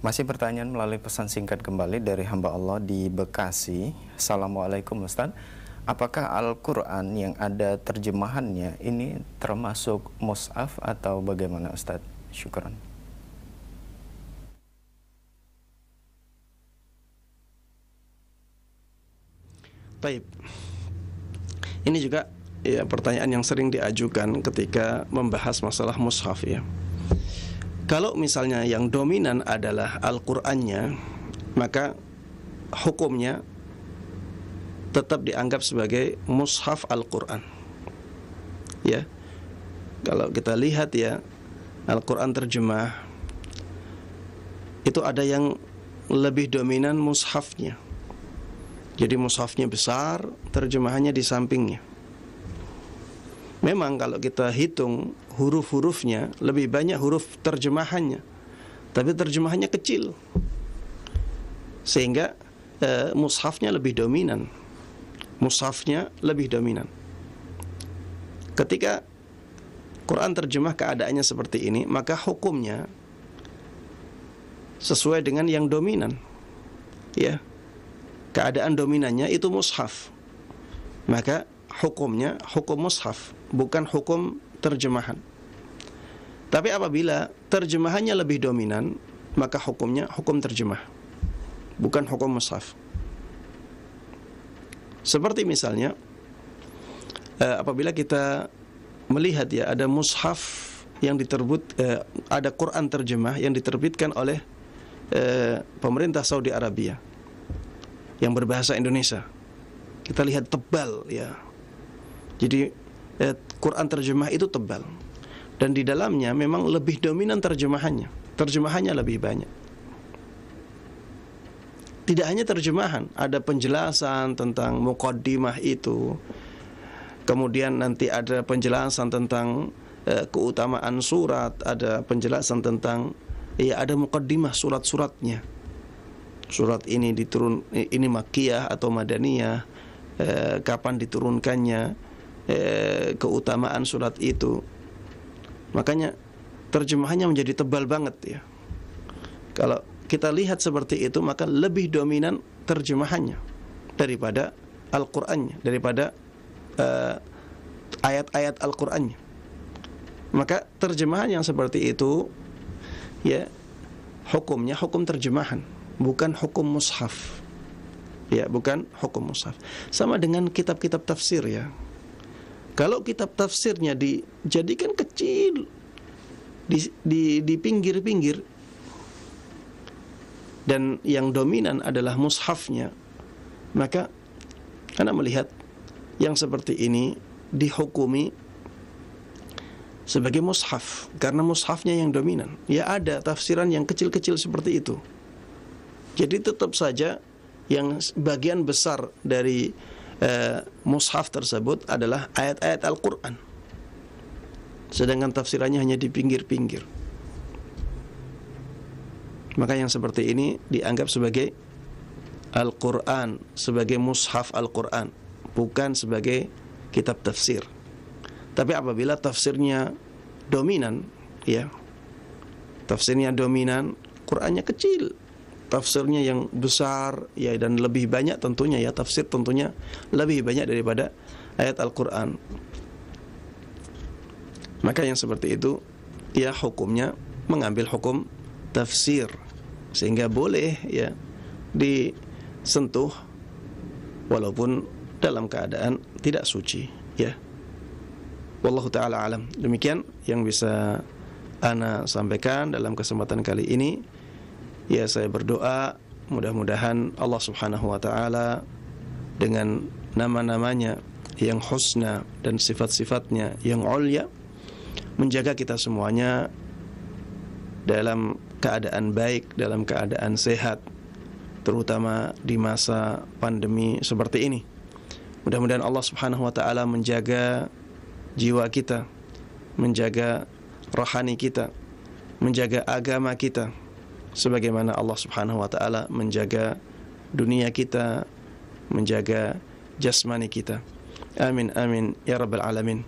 Masih pertanyaan melalui pesan singkat kembali dari hamba Allah di Bekasi. Assalamualaikum Ustaz. Apakah Al-Quran yang ada terjemahannya ini termasuk mushaf atau bagaimana Ustaz? Syukran. Baik. Ini juga ya pertanyaan yang sering diajukan ketika membahas masalah mushaf ya. Kalau misalnya yang dominan adalah Al-Qur'annya, maka hukumnya tetap dianggap sebagai mushaf Al-Quran. Ya, kalau kita lihat ya, Al-Quran terjemah itu ada yang lebih dominan mushafnya. Jadi mushafnya besar, terjemahannya di sampingnya. Memang kalau kita hitung huruf-hurufnya, lebih banyak huruf terjemahannya, tapi terjemahannya kecil, sehingga mushafnya lebih dominan. Mushafnya lebih dominan. Ketika Quran terjemah keadaannya seperti ini, maka hukumnya sesuai dengan yang dominan. Ya, keadaan dominannya itu mushaf, maka hukumnya hukum mushaf, bukan hukum terjemahan. Tapi apabila terjemahannya lebih dominan, maka hukumnya hukum terjemah, bukan hukum mushaf. Seperti misalnya apabila kita melihat ya, ada mushaf yang ada Quran terjemah yang diterbitkan oleh pemerintah Saudi Arabia yang berbahasa Indonesia. Kita lihat tebal ya. Jadi Quran terjemah itu tebal, dan di dalamnya memang lebih dominan terjemahannya lebih banyak. Tidak hanya terjemahan, ada penjelasan tentang muqaddimah itu, kemudian nanti ada penjelasan tentang keutamaan surat, ada penjelasan tentang ada muqaddimah surat-suratnya. Surat ini ini makkiyah atau madaniyah, kapan diturunkannya, keutamaan surat itu. Makanya terjemahannya menjadi tebal banget ya. Kalau kita lihat seperti itu, maka lebih dominan terjemahannya daripada Al-Qur'annya, daripada ayat-ayat Al-Qur'annya. Maka terjemahan yang seperti itu ya, hukumnya hukum terjemahan, bukan hukum mushaf. Ya, bukan hukum mushaf. Sama dengan kitab-kitab tafsir ya. Kalau kitab tafsirnya dijadikan kecil di pinggir-pinggir, dan yang dominan adalah mushafnya, maka Anda melihat yang seperti ini dihukumi sebagai mushaf karena mushafnya yang dominan. Ya, ada tafsiran yang kecil-kecil seperti itu. Jadi tetap saja yang bagian besar dari mushaf tersebut adalah ayat-ayat Al-Quran, sedangkan tafsirannya hanya di pinggir-pinggir. Maka yang seperti ini dianggap sebagai Al-Quran, sebagai mushaf Al-Quran, bukan sebagai kitab tafsir. Tapi apabila tafsirnya dominan, ya, tafsirnya dominan, Qurannya kecil, tafsirnya yang besar, ya, dan lebih banyak tentunya, ya, tafsir tentunya lebih banyak daripada ayat Al-Quran. Maka yang seperti itu, ya, hukumnya mengambil hukum tafsir, sehingga boleh ya disentuh walaupun dalam keadaan tidak suci, ya. Wallahu ta'ala alam. Demikian yang bisa ana sampaikan dalam kesempatan kali ini. Ya, saya berdoa mudah-mudahan Allah Subhanahu wa ta'ala dengan nama-namanya yang husna dan sifat-sifatnya yang ulya menjaga kita semuanya dalam keadaan baik, dalam keadaan sehat, terutama di masa pandemi seperti ini. Mudah-mudahan Allah Subhanahu wa ta'ala menjaga jiwa kita, menjaga rohani kita, menjaga agama kita, sebagaimana Allah Subhanahu wa ta'ala menjaga dunia kita, menjaga jasmani kita. Amin amin ya rabbal alamin.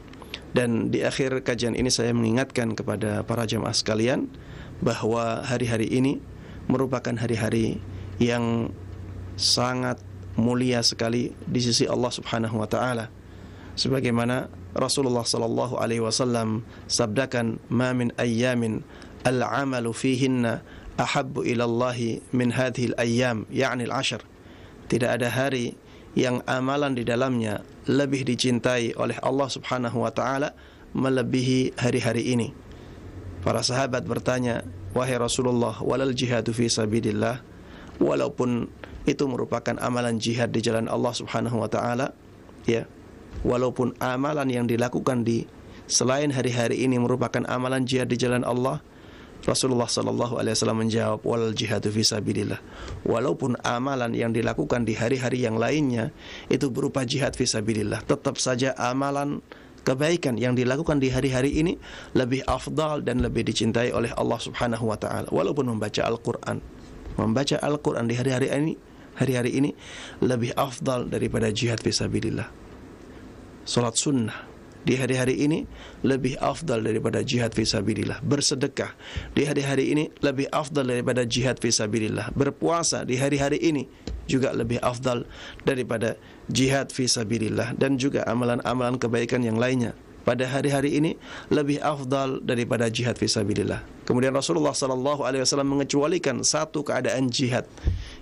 Dan di akhir kajian ini saya mengingatkan kepada para jemaah sekalian bahwa hari-hari ini merupakan hari-hari yang sangat mulia sekali di sisi Allah Subhanahu wa ta'ala. Sebagaimana Rasulullah sallallahu alaihi wasallam sabdakan, "Ma min ayyamin al-'amalu fihinna ahabbu ila Allah min hadhihi al-ayyam", yakni al-'ashr. Tidak ada hari yang amalan di dalamnya lebih dicintai oleh Allah Subhanahu wa ta'ala melebihi hari-hari ini. Para sahabat bertanya, "Wahai Rasulullah, walal jihadu fi sabilillah?" walaupun itu merupakan amalan jihad di jalan Allah Subhanahu wa taala, ya. Walaupun amalan yang dilakukan di selain hari-hari ini merupakan amalan jihad di jalan Allah, Rasulullah sallallahu alaihi wasallam menjawab, wal jihadu fisabilillah. Walaupun amalan yang dilakukan di hari-hari yang lainnya itu berupa jihad fisabilillah, tetap saja amalan kebaikan yang dilakukan di hari-hari ini lebih afdal dan lebih dicintai oleh Allah Subhanahu wa taala. Walaupun membaca Al-Qur'an, membaca Al-Qur'an di hari-hari ini lebih afdal daripada jihad fisabilillah. Salat sunnah di hari-hari ini lebih afdal daripada jihad fisabilillah. Bersedekah di hari-hari ini lebih afdal daripada jihad fisabilillah. Berpuasa di hari-hari ini juga lebih afdal daripada jihad fisabilillah. Dan juga amalan-amalan kebaikan yang lainnya pada hari-hari ini lebih afdal daripada jihad fisabilillah. Kemudian Rasulullah sallallahu alaihi wasallam mengecualikan satu keadaan jihad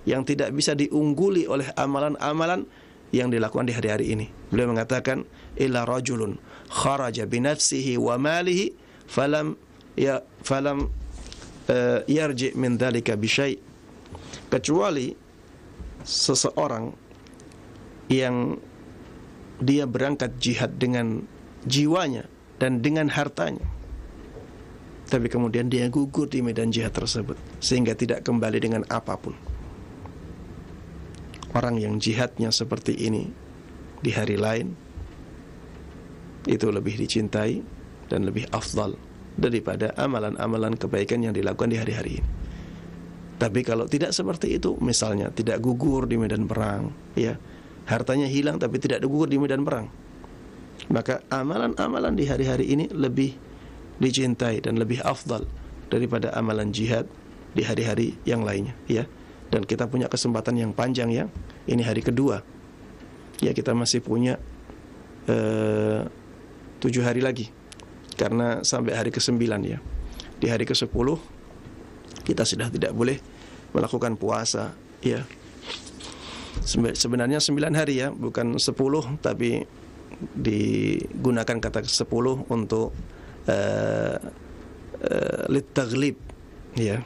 yang tidak bisa diungguli oleh amalan-amalan yang dilakukan di hari-hari ini. Beliau mengatakan, illa rajulun kharaja binafsihi wa malihi falam yarji min dzalika bi syai'. Kecuali seseorang yang dia berangkat jihad dengan jiwanya dan dengan hartanya, tapi kemudian dia gugur di medan jihad tersebut sehingga tidak kembali dengan apapun. Orang yang jihadnya seperti ini di hari lain itu lebih dicintai dan lebih afdal daripada amalan-amalan kebaikan yang dilakukan di hari-hari ini. Tapi kalau tidak seperti itu, misalnya tidak gugur di medan perang, ya, hartanya hilang tapi tidak gugur di medan perang, maka amalan-amalan di hari-hari ini lebih dicintai dan lebih afdal daripada amalan jihad di hari-hari yang lainnya, ya. Dan kita punya kesempatan yang panjang, ya. Ini hari kedua, ya, kita masih punya 7 hari lagi, karena sampai hari ke-9, ya. Di hari ke-10 kita sudah tidak boleh melakukan puasa, ya. Sebenarnya 9 hari, ya, bukan 10, tapi digunakan kata 10 untuk litaghlib, ya,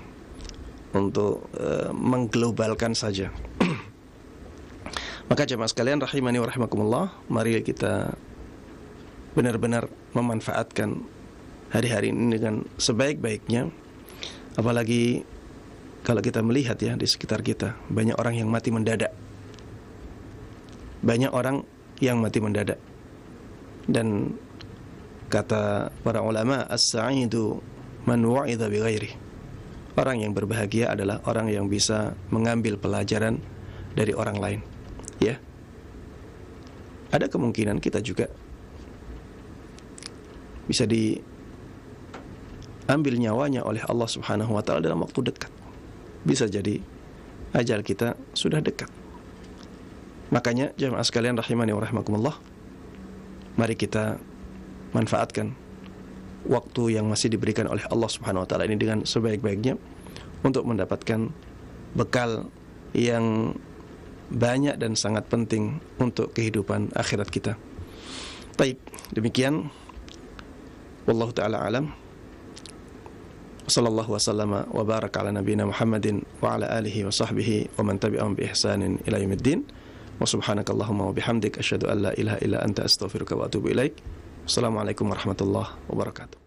untuk mengglobalkan saja. Maka jemaah sekalian rahimani wa rahimakumullah, mari kita benar-benar memanfaatkan hari-hari ini dengan sebaik-baiknya. Apalagi kalau kita melihat, ya, di sekitar kita banyak orang yang mati mendadak. Banyak orang yang mati mendadak. Dan kata para ulama, as-sa'idu man wa'idha bi ghairihi. Orang yang berbahagia adalah orang yang bisa mengambil pelajaran dari orang lain, ya. Ada kemungkinan kita juga bisa diambil nyawanya oleh Allah Subhanahu wa taala dalam waktu dekat. Bisa jadi ajal kita sudah dekat. Makanya jemaah sekalian rahimani wa rahimakumullah, mari kita manfaatkan waktu yang masih diberikan oleh Allah Subhanahu wa taala ini dengan sebaik-baiknya untuk mendapatkan bekal yang banyak dan sangat penting untuk kehidupan akhirat kita. Baik, demikian wallahu taala alam. Sallallahu wasallama wa baraka ala nabiyyina Muhammadin wa ala alihi wa sahbihi wa man tabi'ahum bi ihsanin ila yaumiddin. Wa subhanakallahumma wa bihamdik asyhadu an la ilaha illa anta astaghfiruka wa atubu ilaik. Assalamualaikum warahmatullahi wabarakatuh.